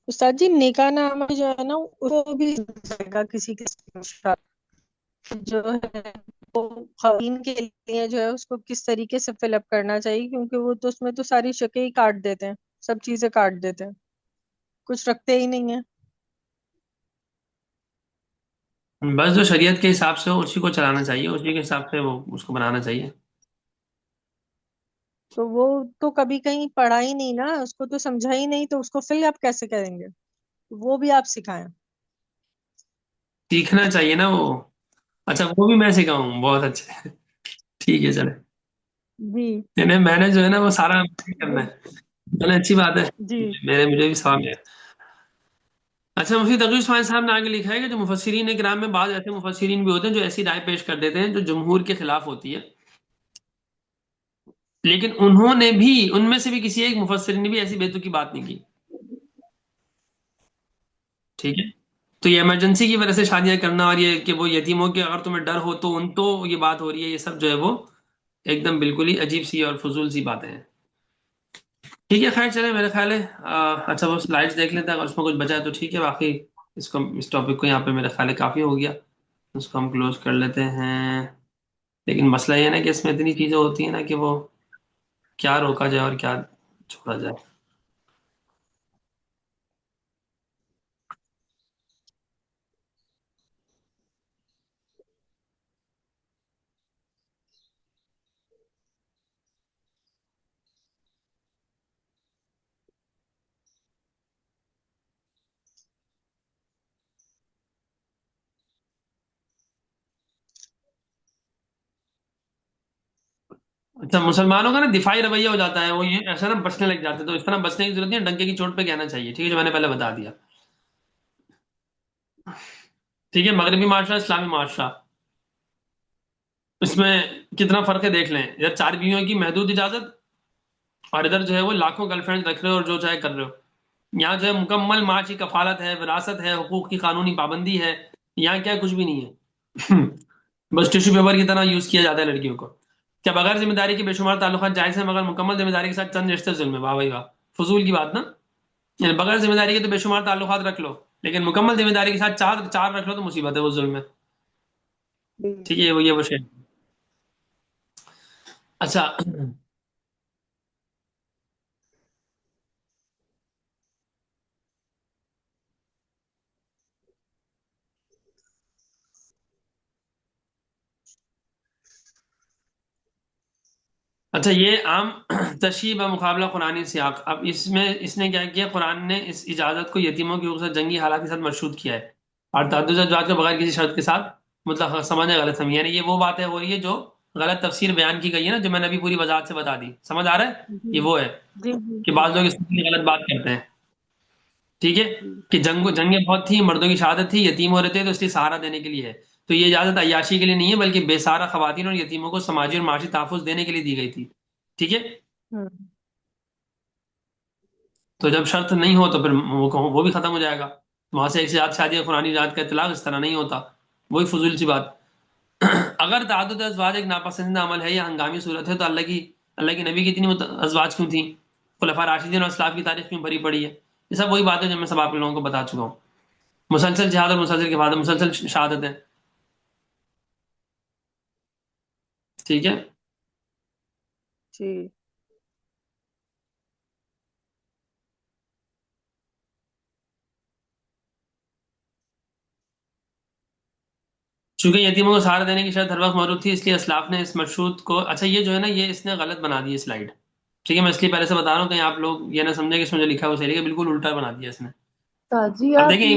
استاد جی، نکاح نامہ جو ہے نا وہ بھی جائے گا کسی کے ساتھ جو ہے وہ خواتین کے لیے جو ہے اس کو کس طریقے سے فل اپ کرنا چاہیے، کیونکہ وہ تو اس میں تو ساری شکیں ہی کاٹ دیتے ہیں، سب چیزیں کاٹ دیتے ہیں، کچھ رکھتے ہی نہیں ہیں. بس جو شریعت کے حساب سے ہو اسی کو چلانا چاہیے، اسی کے حساب سے وہ اس کو بنانا چاہیے. تو وہ تو کبھی کہیں پڑھا ہی نہیں نا، اس کو تو سمجھا ہی نہیں، تو اس کو فل اپ کیسے کریں گے؟ وہ بھی آپ سکھائیں. سیکھنا چاہیے نا وہ. اچھا وہ بھی میں سکھاؤں، بہت اچھے. ٹھیک ہے چلے. جی. یعنی میں نے جو ہے نا وہ سارا کرنا ہے. چلے اچھی بات ہے، جی. مجھے بھی سواب ہے. اچھا، مفتی تقی عثمان صاحب نے آگے لکھا ہے کہ جو مفسرین کرام میں بعض ایسے مفسرین بھی ہوتے ہیں جو ایسی رائے پیش کر دیتے ہیں جو جمہور کے خلاف ہوتی ہے، لیکن انہوں نے بھی، ان میں سے بھی کسی ایک مفسر نے بھی ایسی بیتو کی بات نہیں کی. ٹھیک ہے، تو یہ ایمرجنسی کی وجہ سے شادیاں کرنا اور یہ کہ وہ یتیموں کے اگر تمہیں ڈر ہو تو ان تو یہ بات ہو رہی ہے، یہ سب جو ہے وہ ایک دم بالکل ہی عجیب سی اور فضول سی باتیں ہیں. ٹھیک ہے، خیر چلیں، میرا خیال ہے اچھا وہ سلائڈس دیکھ لیتے ہیں، اگر اس میں کچھ بچا ہے تو ٹھیک ہے، باقی اس ٹاپک کو یہاں پہ میرا خیال ہے کافی ہو گیا، اس کو ہم کلوز کر لیتے ہیں. لیکن مسئلہ یہ ہے نا کہ اس میں اتنی چیزیں ہوتی ہیں نا کہ وہ کیا روکا جائے اور کیا چھوڑا جائے. اچھا، مسلمانوں کا نا دفاعی رویہ ہو جاتا ہے، وہ یہ ایسا نا بچنے لگ جاتے ہیں، تو اس طرح بچنے کی ضرورت نہیں ہے، ڈنکے کی چوٹ پہ کہنا چاہیے. ٹھیک ہے، جو میں نے پہلے بتا دیا. ٹھیک ہے، مغربی معاشرہ اسلامی معاشرہ، اس میں کتنا فرق ہے دیکھ لیں. ادھر 4 بیویوں کی محدود اجازت، اور ادھر جو ہے وہ لاکھوں گرل فرینڈ رکھ رہے ہو اور جو چاہے کر رہے ہو. یہاں جو ہے مکمل معاشی کفالت ہے، وراثت ہے، حقوق کی قانونی پابندی ہے. یہاں کیا کچھ بھی نہیں ہے. بس ٹیشو پیپر کی طرح یوز کیا جاتا ہے لڑکیوں کو. کیا بغیر ذمہ داری کے بے شمار تعلقات جائز ہیں، مگر مکمل ذمہ داری کے ساتھ چند رشتے ظلم ہے. واہ بھائی واہ، فضول کی بات نا. یعنی بغیر ذمہ داری کے تو بے شمار تعلقات رکھ لو، لیکن مکمل ذمہ داری کے ساتھ چار چار رکھ لو تو مصیبت ہے، وہ ظلم ہے. ٹھیک ہے، یہ وہ شے. اچھا، اچھا یہ عام تشریح بمقابلہ قرآنی سیاق. اب اس میں اس نے کیا کیا، قرآن نے اس اجازت کو یتیموں کی حقوق سے جنگی حالات کے ساتھ مشروط کیا ہے، اور تعدد ازواج کو بغیر کسی شرط کے ساتھ مطلق سمجھنا غلط فہمی. یعنی یہ وہ باتیں ہو رہی ہے جو غلط تفسیر بیان کی گئی ہے نا، جو میں نے ابھی پوری وضاحت سے بتا دی. سمجھ آ رہا ہے؟ جی یہ وہ ہے جی جی کہ جی بعض لوگ اس میں غلط بات کرتے ہیں. ٹھیک ہے، جی کہ جنگیں بہت تھیں، مردوں کی شہادت تھی، یتیم ہو رہے تھے، تو اس لیے سہارا دینے کے لیے ہے. تو یہ اجازت عیاشی کے لیے نہیں ہے، بلکہ بے سہارا خواتین اور یتیموں کو سماجی اور معاشی تحفظ دینے کے لیے دی گئی تھی. ٹھیک ہے، ہوں تو جب شرط نہیں ہو تو پھر وہ بھی ختم ہو جائے گا. وہاں سے ایک سے زیادہ شادی قرآنی ذات کا اطلاق اس طرح نہیں ہوتا. وہی فضول سی بات. اگر تعدد ازواج ایک ناپسندیدہ عمل ہے یا ہنگامی صورت ہے تو اللہ کی نبی کی اتنی ازواج کیوں تھیں؟ خلفاء راشدین اور اسلاف کی تاریخ کیوں بھری پڑی ہے؟ یہ سب وہی باتیں جو میں سب آپ لوگوں کو بتا چکا ہوں. مسلسل جہاد اور مسلسل کے بعد مسلسل شہادتیں. ٹھیک ہے، جی چونکہ یتیموں کو سہارا دینے کی شرط ہر وقت موجود تھی، اس لیے اسلاف نے اس مشروط کو، اچھا یہ جو ہے نا یہ اس نے غلط بنا دی ہے سلائیڈ. ٹھیک ہے، میں اس لیے پہلے سے بتا رہا ہوں کہیں آپ لوگ یہ نہ سمجھے کہ اس میں جو لکھا ہے وہ صحیح ہے، بالکل الٹا بنا دیا اس نے. جی اب آپ دیکھیں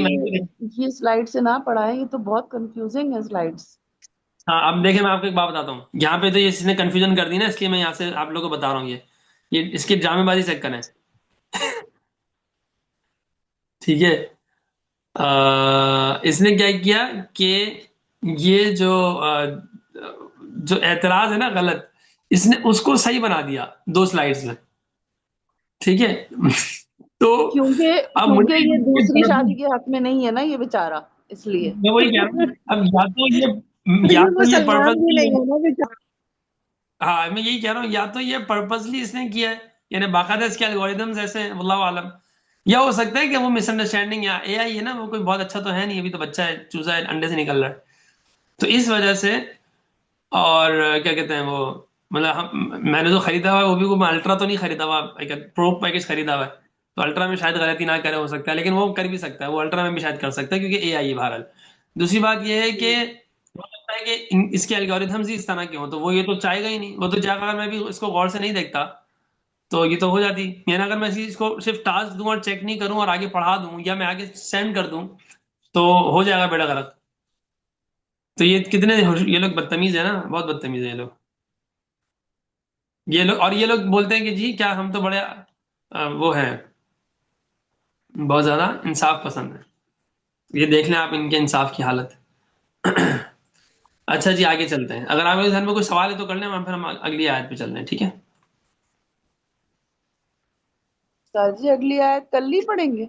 یہ سلائڈ سے نہ پڑھائیں، یہ تو بہت کنفیوزنگ ہے سلائڈس. ہاں اب دیکھیں میں آپ کو ایک بات بتاتا ہوں. یہاں پہ تو یہ اس نے کنفیوژن کر دی نا، اس لیے میں یہاں سے آپ لوگوں کو بتا رہا ہوں. یہ اس کی ڈرامے بازی چیک کریں. ٹھیک ہے، اس نے کیا کیا کہ یہ جو اعتراض ہے نا غلط، اس نے اس کو صحیح بنا دیا 2 سلائیڈز میں. ٹھیک ہے. تو کیونکہ اب کیونکہ مجھے یہ دوسری شادی کے حق میں نہیں ہے نا یہ بیچارہ، اس لیے. میں وہی کہہ رہا ہوں. اب یا یہ تو یہ مسلمان بھی پرپز، نہیں ہے نا بیچارہ. ہاں میں یہی کہہ رہا ہوں، یا تو یہ پرپزلی اس نے کیا ہے، یعنی باقاعدہ اس کے الگوریدمز ایسے ہیں، واللہ عالم. یا ہو سکتا ہے کہ وہ مس انڈرسٹینڈنگ، یا اے آئی ہے نا وہ کوئی بہت اچھا تو ہے نہیں، ابھی تو بچہ ہے، چوزا ہے، انڈے سے نکل رہا ہے. تو اس وجہ سے، اور کیا کہتے ہیں وہ، مطلب میں نے جو خریدا ہوا ہے وہ بھی وہ الٹرا تو نہیں خریدا ہوا، پرو پیکج خریدا ہوا ہے. تو الٹرا میں شاید غلطی نہ کرے، ہو سکتا ہے، لیکن وہ کر بھی سکتا ہے، وہ الٹرا میں بھی شاید کر سکتا ہے کیونکہ اے آئی ہے بہرحال. دوسری بات یہ ہے کہ ہو سکتا ہے کہ اس کے الگوریتھمز ہی اس طرح کے ہوں، تو وہ یہ تو چاہے گا ہی نہیں. وہ تو چاہے گا اگر میں بھی اس کو غور سے نہیں دیکھتا تو یہ تو ہو جاتی. یعنی اگر میں اس کو صرف ٹاسک دوں اور چیک نہیں کروں اور آگے پڑھا دوں یا میں آگے سینڈ کر دوں تو ہو جائے گا بیڑا غلط. تو یہ کتنے یہ لوگ بدتمیز ہیں نا، بہت بدتمیز ہیں یہ لوگ. یہ لوگ بولتے ہیں کہ جی کیا ہم تو بڑے وہ ہیں، بہت زیادہ انصاف پسند ہیں. یہ دیکھ لیں آپ ان کے انصاف کی حالت. اچھا جی آگے چلتے ہیں. اگر آپ کے ذہن میں کوئی سوال ہے تو کر لیں, پھر ہم اگلی آیت پہ چل رہے ہیں. ٹھیک ہے سر جی اگلی آیت کل ہی پڑھیں گے؟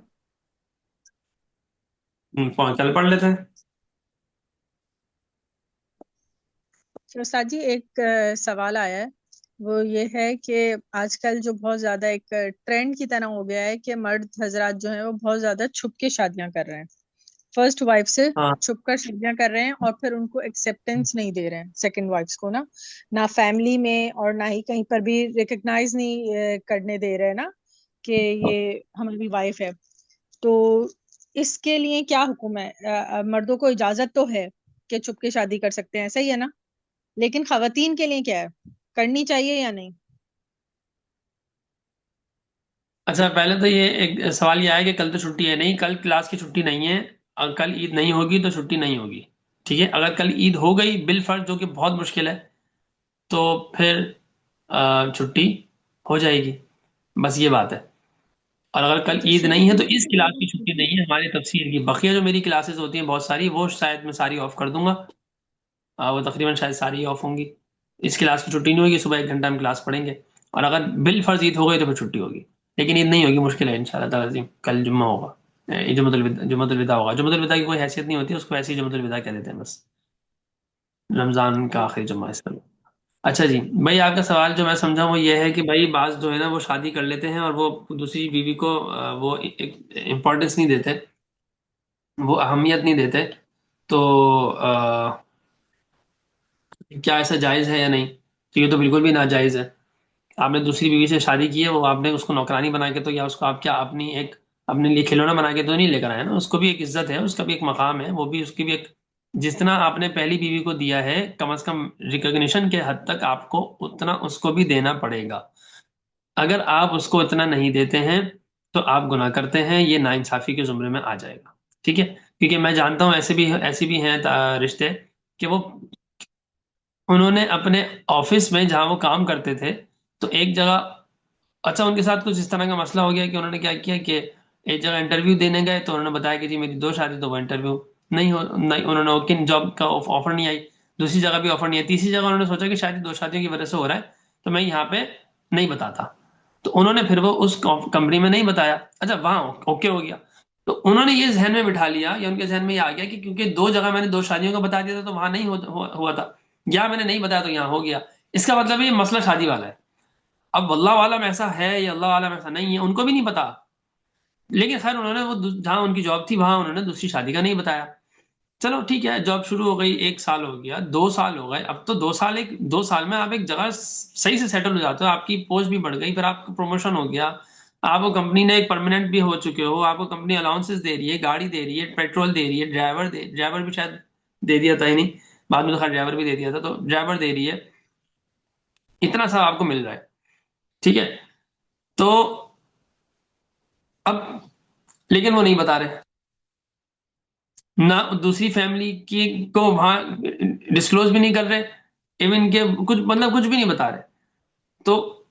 چل پڑھ لیتے ہیں. استاد جی ایک سوال آیا ہے, وہ یہ ہے کہ آج کل جو بہت زیادہ ایک ٹرینڈ کی طرح ہو گیا ہے کہ مرد حضرات جو ہیں وہ بہت زیادہ چھپ کے شادیاں کر رہے ہیں, فرسٹ وائف سے ہاں چھپ کر شادیاں کر رہے ہیں, اور پھر ان کو ایکسیپٹینس نہیں دے رہے ہیں سیکنڈ وائفس کو, نہ فیملی میں اور نہ ہی کہیں پر بھی ریکگنائز نہیں کرنے دے رہے نا کہ یہ ہماری وائف ہے. تو اس کے لیے کیا حکم ہے؟ مردوں کو اجازت تو ہے کہ چھپ کے شادی کر سکتے ہیں, صحیح ہے نا, لیکن خواتین کے لیے کیا ہے, کرنی چاہیے یا نہیں؟ اچھا پہلے تو یہ ایک سوال یہ آیا کہ کل تو چھٹی ہے. نہیں, کل کلاس کی چھٹی نہیں ہے. اگر کل عید نہیں ہوگی تو چھٹی نہیں ہوگی. ٹھیک ہے, اگر کل عید ہو گئی بالفرض, جو کہ بہت مشکل ہے, تو پھر چھٹی ہو جائے گی. بس یہ بات ہے. اور اگر کل تو عید شروع نہیں ہے میں تو اس کلاس کی چھٹی نہیں ہے ہماری تفسیر کی. بقیہ جو میری کلاسز ہوتی ہیں بہت ساری, وہ شاید میں ساری آف کر دوں گا. وہ تقریباً شاید ساری آف ہوں گی. اس کلاس کی چھٹی نہیں ہوگی, صبح 1 گھنٹہ ہم کلاس پڑھیں گے. اور اگر بالفرض عید ہو گئی تو پھر چھٹی ہوگی. لیکن عید نہیں ہوگی, مشکل ہے. انشاءاللہ تعالی عظیم کل جمعہ ہوگا, جمعۃ الوداع ہوگا. جمعۃ الوداع کی کوئی حیثیت نہیں ہوتی, اس کو ایسے ہی جمعۃ الوداع کہہ دیتے ہیں بس. رمضان کا آخری جمعہ اس طرح. اچھا جی بھائی, آپ کا سوال جو میں سمجھا وہ یہ ہے کہ بھائی بعض جو ہے نا وہ شادی کر لیتے ہیں اور وہ دوسری بیوی کو وہ امپورٹنس نہیں دیتے, وہ اہمیت نہیں دیتے. تو کیا ایسا جائز ہے یا نہیں؟ تو یہ تو بالکل بھی ناجائز ہے. آپ نے دوسری بیوی سے شادی کی ہے, وہ آپ نے اس کو نوکرانی بنا کے تو, یا اس کو آپ کیا اپنی ایک اپنے لیے کھلونا بنا کے تو نہیں لے کر آئے نا. اس کو بھی ایک عزت ہے, اس کا بھی ایک مقام ہے, وہ بھی اس کی بھی ایک, جتنا آپ نے پہلی بیوی کو دیا ہے کم از کم ریکگنیشن کے حد تک آپ کو اتنا اس کو بھی دینا پڑے گا. اگر آپ اس کو اتنا نہیں دیتے ہیں تو آپ گناہ کرتے ہیں, یہ ناانصافی کے زمرے میں آ جائے گا. ٹھیک ہے, کیونکہ میں جانتا ہوں ایسے بھی ہیں رشتے کہ وہ انہوں نے اپنے آفس میں جہاں وہ کام کرتے تھے تو ایک جگہ, اچھا ان کے ساتھ کچھ اس طرح کا مسئلہ ہو گیا کہ انہوں نے کیا کیا کہ ایک جگہ انٹرویو دینے گئے تو انہوں نے بتایا کہ جی میری 2 شادی, تو وہ انٹرویو نہیں انہوں نے کن جاب کا آفر نہیں آئی, دوسری جگہ بھی آفر نہیں آئی, تیسری جگہ انہوں نے سوچا کہ شاید 2 شادیوں کی وجہ سے ہو رہا ہے تو میں یہاں پہ نہیں بتاتا. تو انہوں نے پھر وہ اس کمپنی میں نہیں بتایا. اچھا وہاں اوکے ہو گیا, تو انہوں نے یہ ذہن میں بٹھا لیا, یا ان کے ذہن میں یہ آ گیا کہ کیونکہ 2 جگہ میں نے 2 شادیوں کا بتا دیا تھا تو وہاں نہیں ہوا تھا, یا میں نے نہیں بتایا تو یہاں ہو گیا. اس کا مطلب یہ مسئلہ شادی والا ہے. اب اللہ عالم ایسا ہے یا اللہ عالم ایسا نہیں ہے, ان کو بھی نہیں پتا. لیکن خیر انہوں نے وہ جہاں ان کی جاب تھی وہاں انہوں نے دوسری شادی کا نہیں بتایا. چلو ٹھیک ہے, جاب شروع ہو گئی, 1 سال ہو گیا, 2 سال ہو گئے, اب تو 2 سال میں آپ ایک جگہ صحیح سے سیٹل ہو جاتے ہو, آپ کی پوسٹ بھی بڑھ گئی, پھر آپ کا پروموشن ہو گیا, آپ کو کمپنی نے ایک پرماننٹ بھی ہو چکے ہو, آپ کو کمپنی الاؤنسز دے رہی ہے, گاڑی دے رہی ہے, پیٹرول دے رہی ہے, ڈرائیور بھی شاید دے دیا تھا ہی نہیں, بعد میں تو خیر ڈرائیور بھی دے دیا تھا, تو ڈرائیور دے رہی ہے, اتنا سا آپ کو مل رہا ہے. ٹھیک ہے, تو اب لیکن وہ نہیں بتا رہے, نہ دوسری فیملی کی کو وہاں ڈسکلوز بھی نہیں کر رہے, ایون کہ کچھ مطلب کچھ بھی نہیں بتا رہے. تو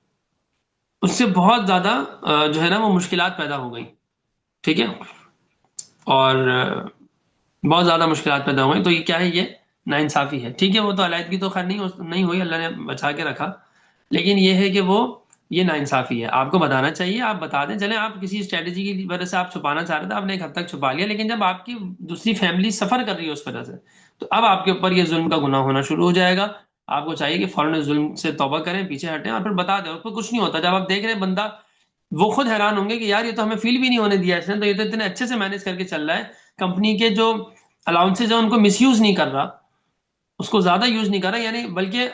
اس سے بہت زیادہ جو ہے نا وہ مشکلات پیدا ہو گئی. ٹھیک ہے, اور بہت زیادہ مشکلات پیدا ہو گئی. تو یہ کیا ہے, یہ ناانصافی ہے. ٹھیک ہے, وہ تو علیحدگی تو خیر نہیں ہوئی, اللہ نے بچا کے رکھا, لیکن یہ ہے کہ وہ یہ ناانصافی ہے. آپ کو بتانا چاہیے, آپ بتا دیں. چلیں آپ کسی اسٹریٹجی کی وجہ سے آپ چھپانا چاہ رہے تھے, آپ نے ایک حد تک چھپا لیا, لیکن جب آپ کی دوسری فیملی سفر کر رہی ہے اس وجہ سے, تو اب آپ کے اوپر یہ ظلم کا گناہ ہونا شروع ہو جائے گا. آپ کو چاہیے کہ فوراً ظلم سے توبہ کریں, پیچھے ہٹیں, اور پھر بتا دیں. اس کو کچھ نہیں ہوتا. جب آپ دیکھ رہے ہیں بندہ, وہ خود حیران ہوں گے کہ یار یہ تو ہمیں فیل بھی نہیں ہونے دیا اس نے, تو یہ تو اتنے اچھے سے مینج کر کے چل رہا ہے, کمپنی کے جو الاؤنسز ہیں ان کو مس یوز نہیں کر رہا, اس کو زیادہ یوز نہیں کر رہا, یعنی بلکہ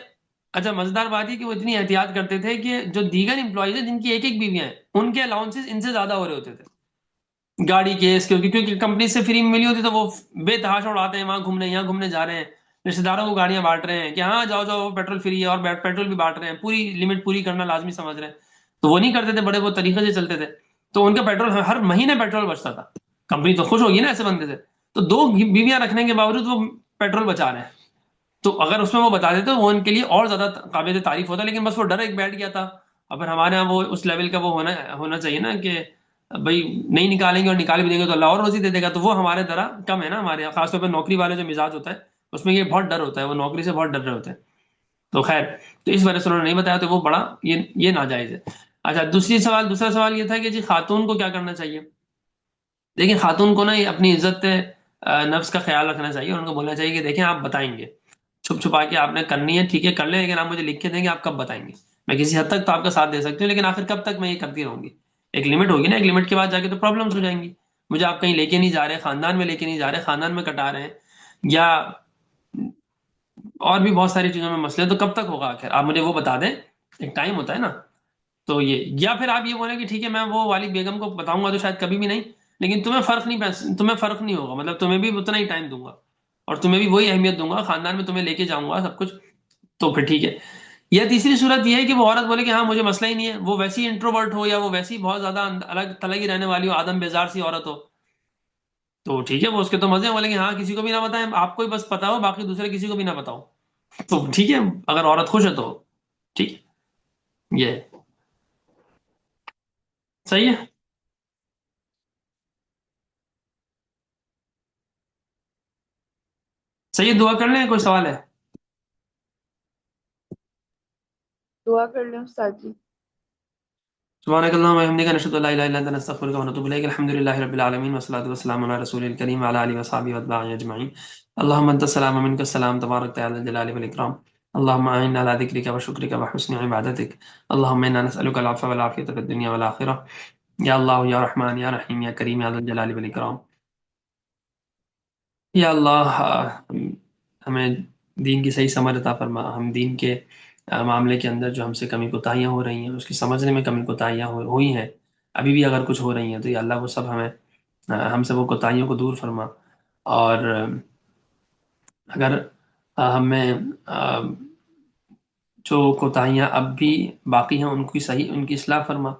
اچھا مزیدار بات یہ کہ وہ اتنی احتیاط کرتے تھے کہ جو دیگر امپلائیز ہیں جن کی ایک بیویاں ہیں, ان کے الاؤنسز ان سے زیادہ ہو رہے ہوتے تھے گاڑی کے, اس کے, کیونکہ کمپنی سے فری میں ملی ہوتی تو وہ بے تحاشا اڑاتے ہیں, وہاں گھومنے یہاں گھومنے جا رہے ہیں, رشتے داروں کو گاڑیاں بانٹ رہے ہیں کہ ہاں جاؤ جاؤ پیٹرول فری ہے, اور پیٹرول بھی بانٹ رہے ہیں, پوری لمٹ پوری کرنا لازمی سمجھ رہے ہیں. تو وہ نہیں کرتے تھے, بڑے وہ طریقے سے چلتے تھے, تو ان کا پیٹرول ہر مہینے پیٹرول بچتا تھا. کمپنی تو خوش ہوگی نا ایسے بندے سے, تو 2 بیویاں رکھنے کے باوجود وہ پیٹرول بچا رہے ہیں. تو اگر اس میں وہ بتا دیتے تو وہ ان کے لیے اور زیادہ قابل تعریف ہوتا, لیکن بس وہ ڈر ایک بیٹھ گیا تھا. اور پھر ہمارے یہاں وہ اس لیول کا وہ ہونا چاہیے نا کہ بھائی نہیں نکالیں گے اور نکال بھی دیں گے تو اللہ اور روزی دے دے گا، تو وہ ہمارے طرح کم ہے نا ہمارے یہاں، خاص طور پہ نوکری والے جو مزاج ہوتا ہے اس میں یہ بہت ڈر ہوتا ہے، وہ نوکری سے بہت ڈر رہے ہوتے ہیں. تو خیر، تو اس وجہ سے انہوں نے نہیں بتایا، تو وہ بڑا یہ ناجائز ہے. اچھا، دوسرا سوال یہ تھا کہ جی خاتون کو کیا کرنا چاہیے. دیکھیں خاتون کو نا یہ اپنی عزت نفس کا خیال رکھنا چاہیے، اور ان کو بولنا چاہیے کہ دیکھیں آپ بتائیں گے، چھپ چھپا کے آپ نے کرنی ہے ٹھیک ہے کر لیں، لیکن آپ مجھے لکھ کے دیں گے آپ کب بتائیں گے. میں کسی حد تک تو آپ کا ساتھ دے سکتی ہوں، لیکن آخر کب تک میں یہ کرتی رہوں گی. ایک لمٹ ہوگی نا، ایک لمٹ کے بعد جا کے تو پرابلمس ہو جائیں گی. مجھے آپ کہیں لے کے نہیں جا رہے، خاندان میں لے کے نہیں جا رہے، خاندان میں کٹا رہے ہیں، یا اور بھی بہت ساری چیزوں میں مسئلے، تو کب تک ہوگا آخر. آپ مجھے وہ بتا دیں، ایک ٹائم ہوتا ہے نا. تو یہ، یا پھر آپ یہ بولیں کہ ٹھیک ہے میں وہ والی بیگم کو بتاؤں گا تو شاید کبھی بھی نہیں، لیکن تمہیں فرق نہیں ہوگا، مطلب تمہیں بھی اتنا ہی ٹائم دوں گا اور تمہیں بھی وہی اہمیت دوں گا، خاندان میں تمہیں لے کے جاؤں گا سب کچھ، تو پھر ٹھیک ہے. یا تیسری صورت یہ ہے کہ وہ عورت بولے کہ ہاں مجھے مسئلہ ہی نہیں ہے، وہ ویسی انٹروورٹ ہو یا وہ ویسی بہت زیادہ الگ تھلگ ہی رہنے والی ہو، آدم بیزار سی عورت ہو، تو ٹھیک ہے وہ اس کے تو مزے ہیں، بولے کہ ہاں کسی کو بھی نہ بتائیں، آپ کو ہی بس پتا ہو، باقی دوسرے کسی کو بھی نہ بتاؤ. تو ٹھیک ہے، اگر عورت خوش ہے تو ٹھیک ہے. یہ صحیح ہے. صحیح ہے، دعا کر لیں، کوئی سوال ہے. دعا کر لیں استاد جی. سبحانك اللهم وبحمدك نشهد ان لا اله الا انت نستغفرك ونتوب اليك. الحمد لله رب العالمين والصلاه والسلام على رسول الكريم وعلى اله وصحبه واتباعه اجمعين. اللهم انت السلام ومنك السلام، تبارك يا ذا الجلال والاكرام. اللهم اعنا على ذكرك وشكرك وحسن عبادتك. اللهم انا نسالك العفو والعافيه في الدنيا والاخره. یا اللہ یا رحمان یا رحیم یا کریم یا ذا الجلال والاکرام. یا اللہ ہمیں دین کی صحیح سمجھ عطا فرما. ہم دین کے معاملے کے اندر جو ہم سے کمی کوتاہیاں ہو رہی ہیں، اس کی سمجھنے میں کمی کوتاہیاں ہوئی ہیں، ابھی بھی اگر کچھ ہو رہی ہیں، تو یا اللہ وہ سب ہم سے وہ کوتاہیوں کو دور فرما. اور اگر ہمیں جو کوتاہیاں اب بھی باقی ہیں ان کی اصلاح فرما،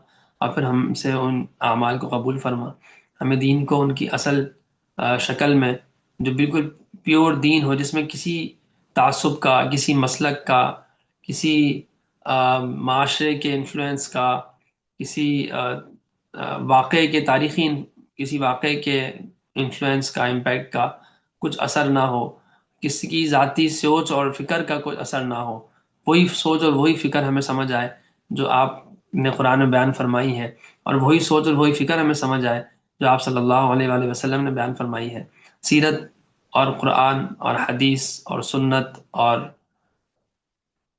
اور پھر ہم سے ان اعمال کو قبول فرما. ہمیں دین کو ان کی اصل شکل میں، جو بالکل پیور دین ہو، جس میں کسی تعصب کا، کسی مسلک کا، کسی معاشرے کے انفلوئنس کا، کسی واقعے کے تاریخی کسی واقعے کے انفلوئنس کا، امپیکٹ کا کچھ اثر نہ ہو، کسی کی ذاتی سوچ اور فکر کا کوئی اثر نہ ہو. وہی سوچ اور وہی فکر ہمیں سمجھ آئے جو آپ نے قرآن میں بیان فرمائی ہے، اور وہی سوچ اور وہی فکر ہمیں سمجھ آئے جو آپ صلی اللہ علیہ وآلہ وسلم نے بیان فرمائی ہے. سیرت اور قرآن اور حدیث اور سنت اور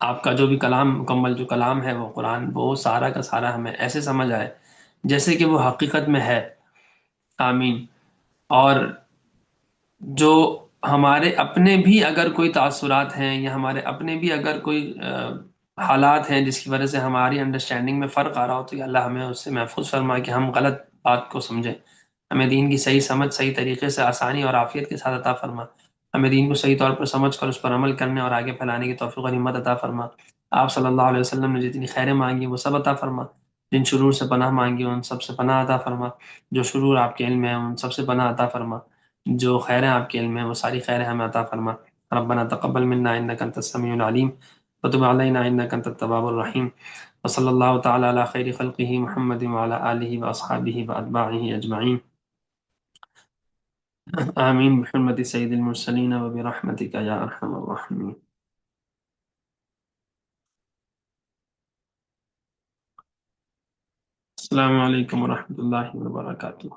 آپ کا جو بھی کلام، مکمل جو کلام ہے وہ قرآن، وہ سارا کا سارا ہمیں ایسے سمجھ آئے جیسے کہ وہ حقیقت میں ہے. آمین. اور جو ہمارے اپنے بھی اگر کوئی تاثرات ہیں، یا ہمارے اپنے بھی اگر کوئی حالات ہیں جس کی وجہ سے ہماری انڈرسٹینڈنگ میں فرق آ رہا ہو، تو یا اللہ ہمیں اس سے محفوظ فرما کہ ہم غلط بات کو سمجھیں. ہمیں دین کی صحیح سمجھ صحیح طریقے سے آسانی اور عافیت کے ساتھ عطا فرما. ہمیں دین کو صحیح طور پر سمجھ کر اس پر عمل کرنے اور آگے پھیلانے کی توفیق اور ہمت عطا فرما. آپ صلی اللہ علیہ وسلم نے جتنی خیریں مانگی وہ سب عطا فرما. جن شرور سے پناہ مانگی ان سب سے پناہ عطا فرما. جو شرور آپ کے علم میں ہیں ان سب سے پناہ عطا فرما. جو خیریں آپ کے علم میں ہیں وہ ساری خیریں ہمیں عطا فرما. ربنا تقبل منا انك انت السميع العليم وتب علينا انك انت التواب الرحيم. وصلى الله تعالى على خير خلقه محمد وعلى آله واصحابه واتباعه اجمعين. آمين بحرمة سيد المرسلين وبرحمتك يا ارحم الراحمين. السلام علیکم ورحمۃ اللہ وبرکاتہ.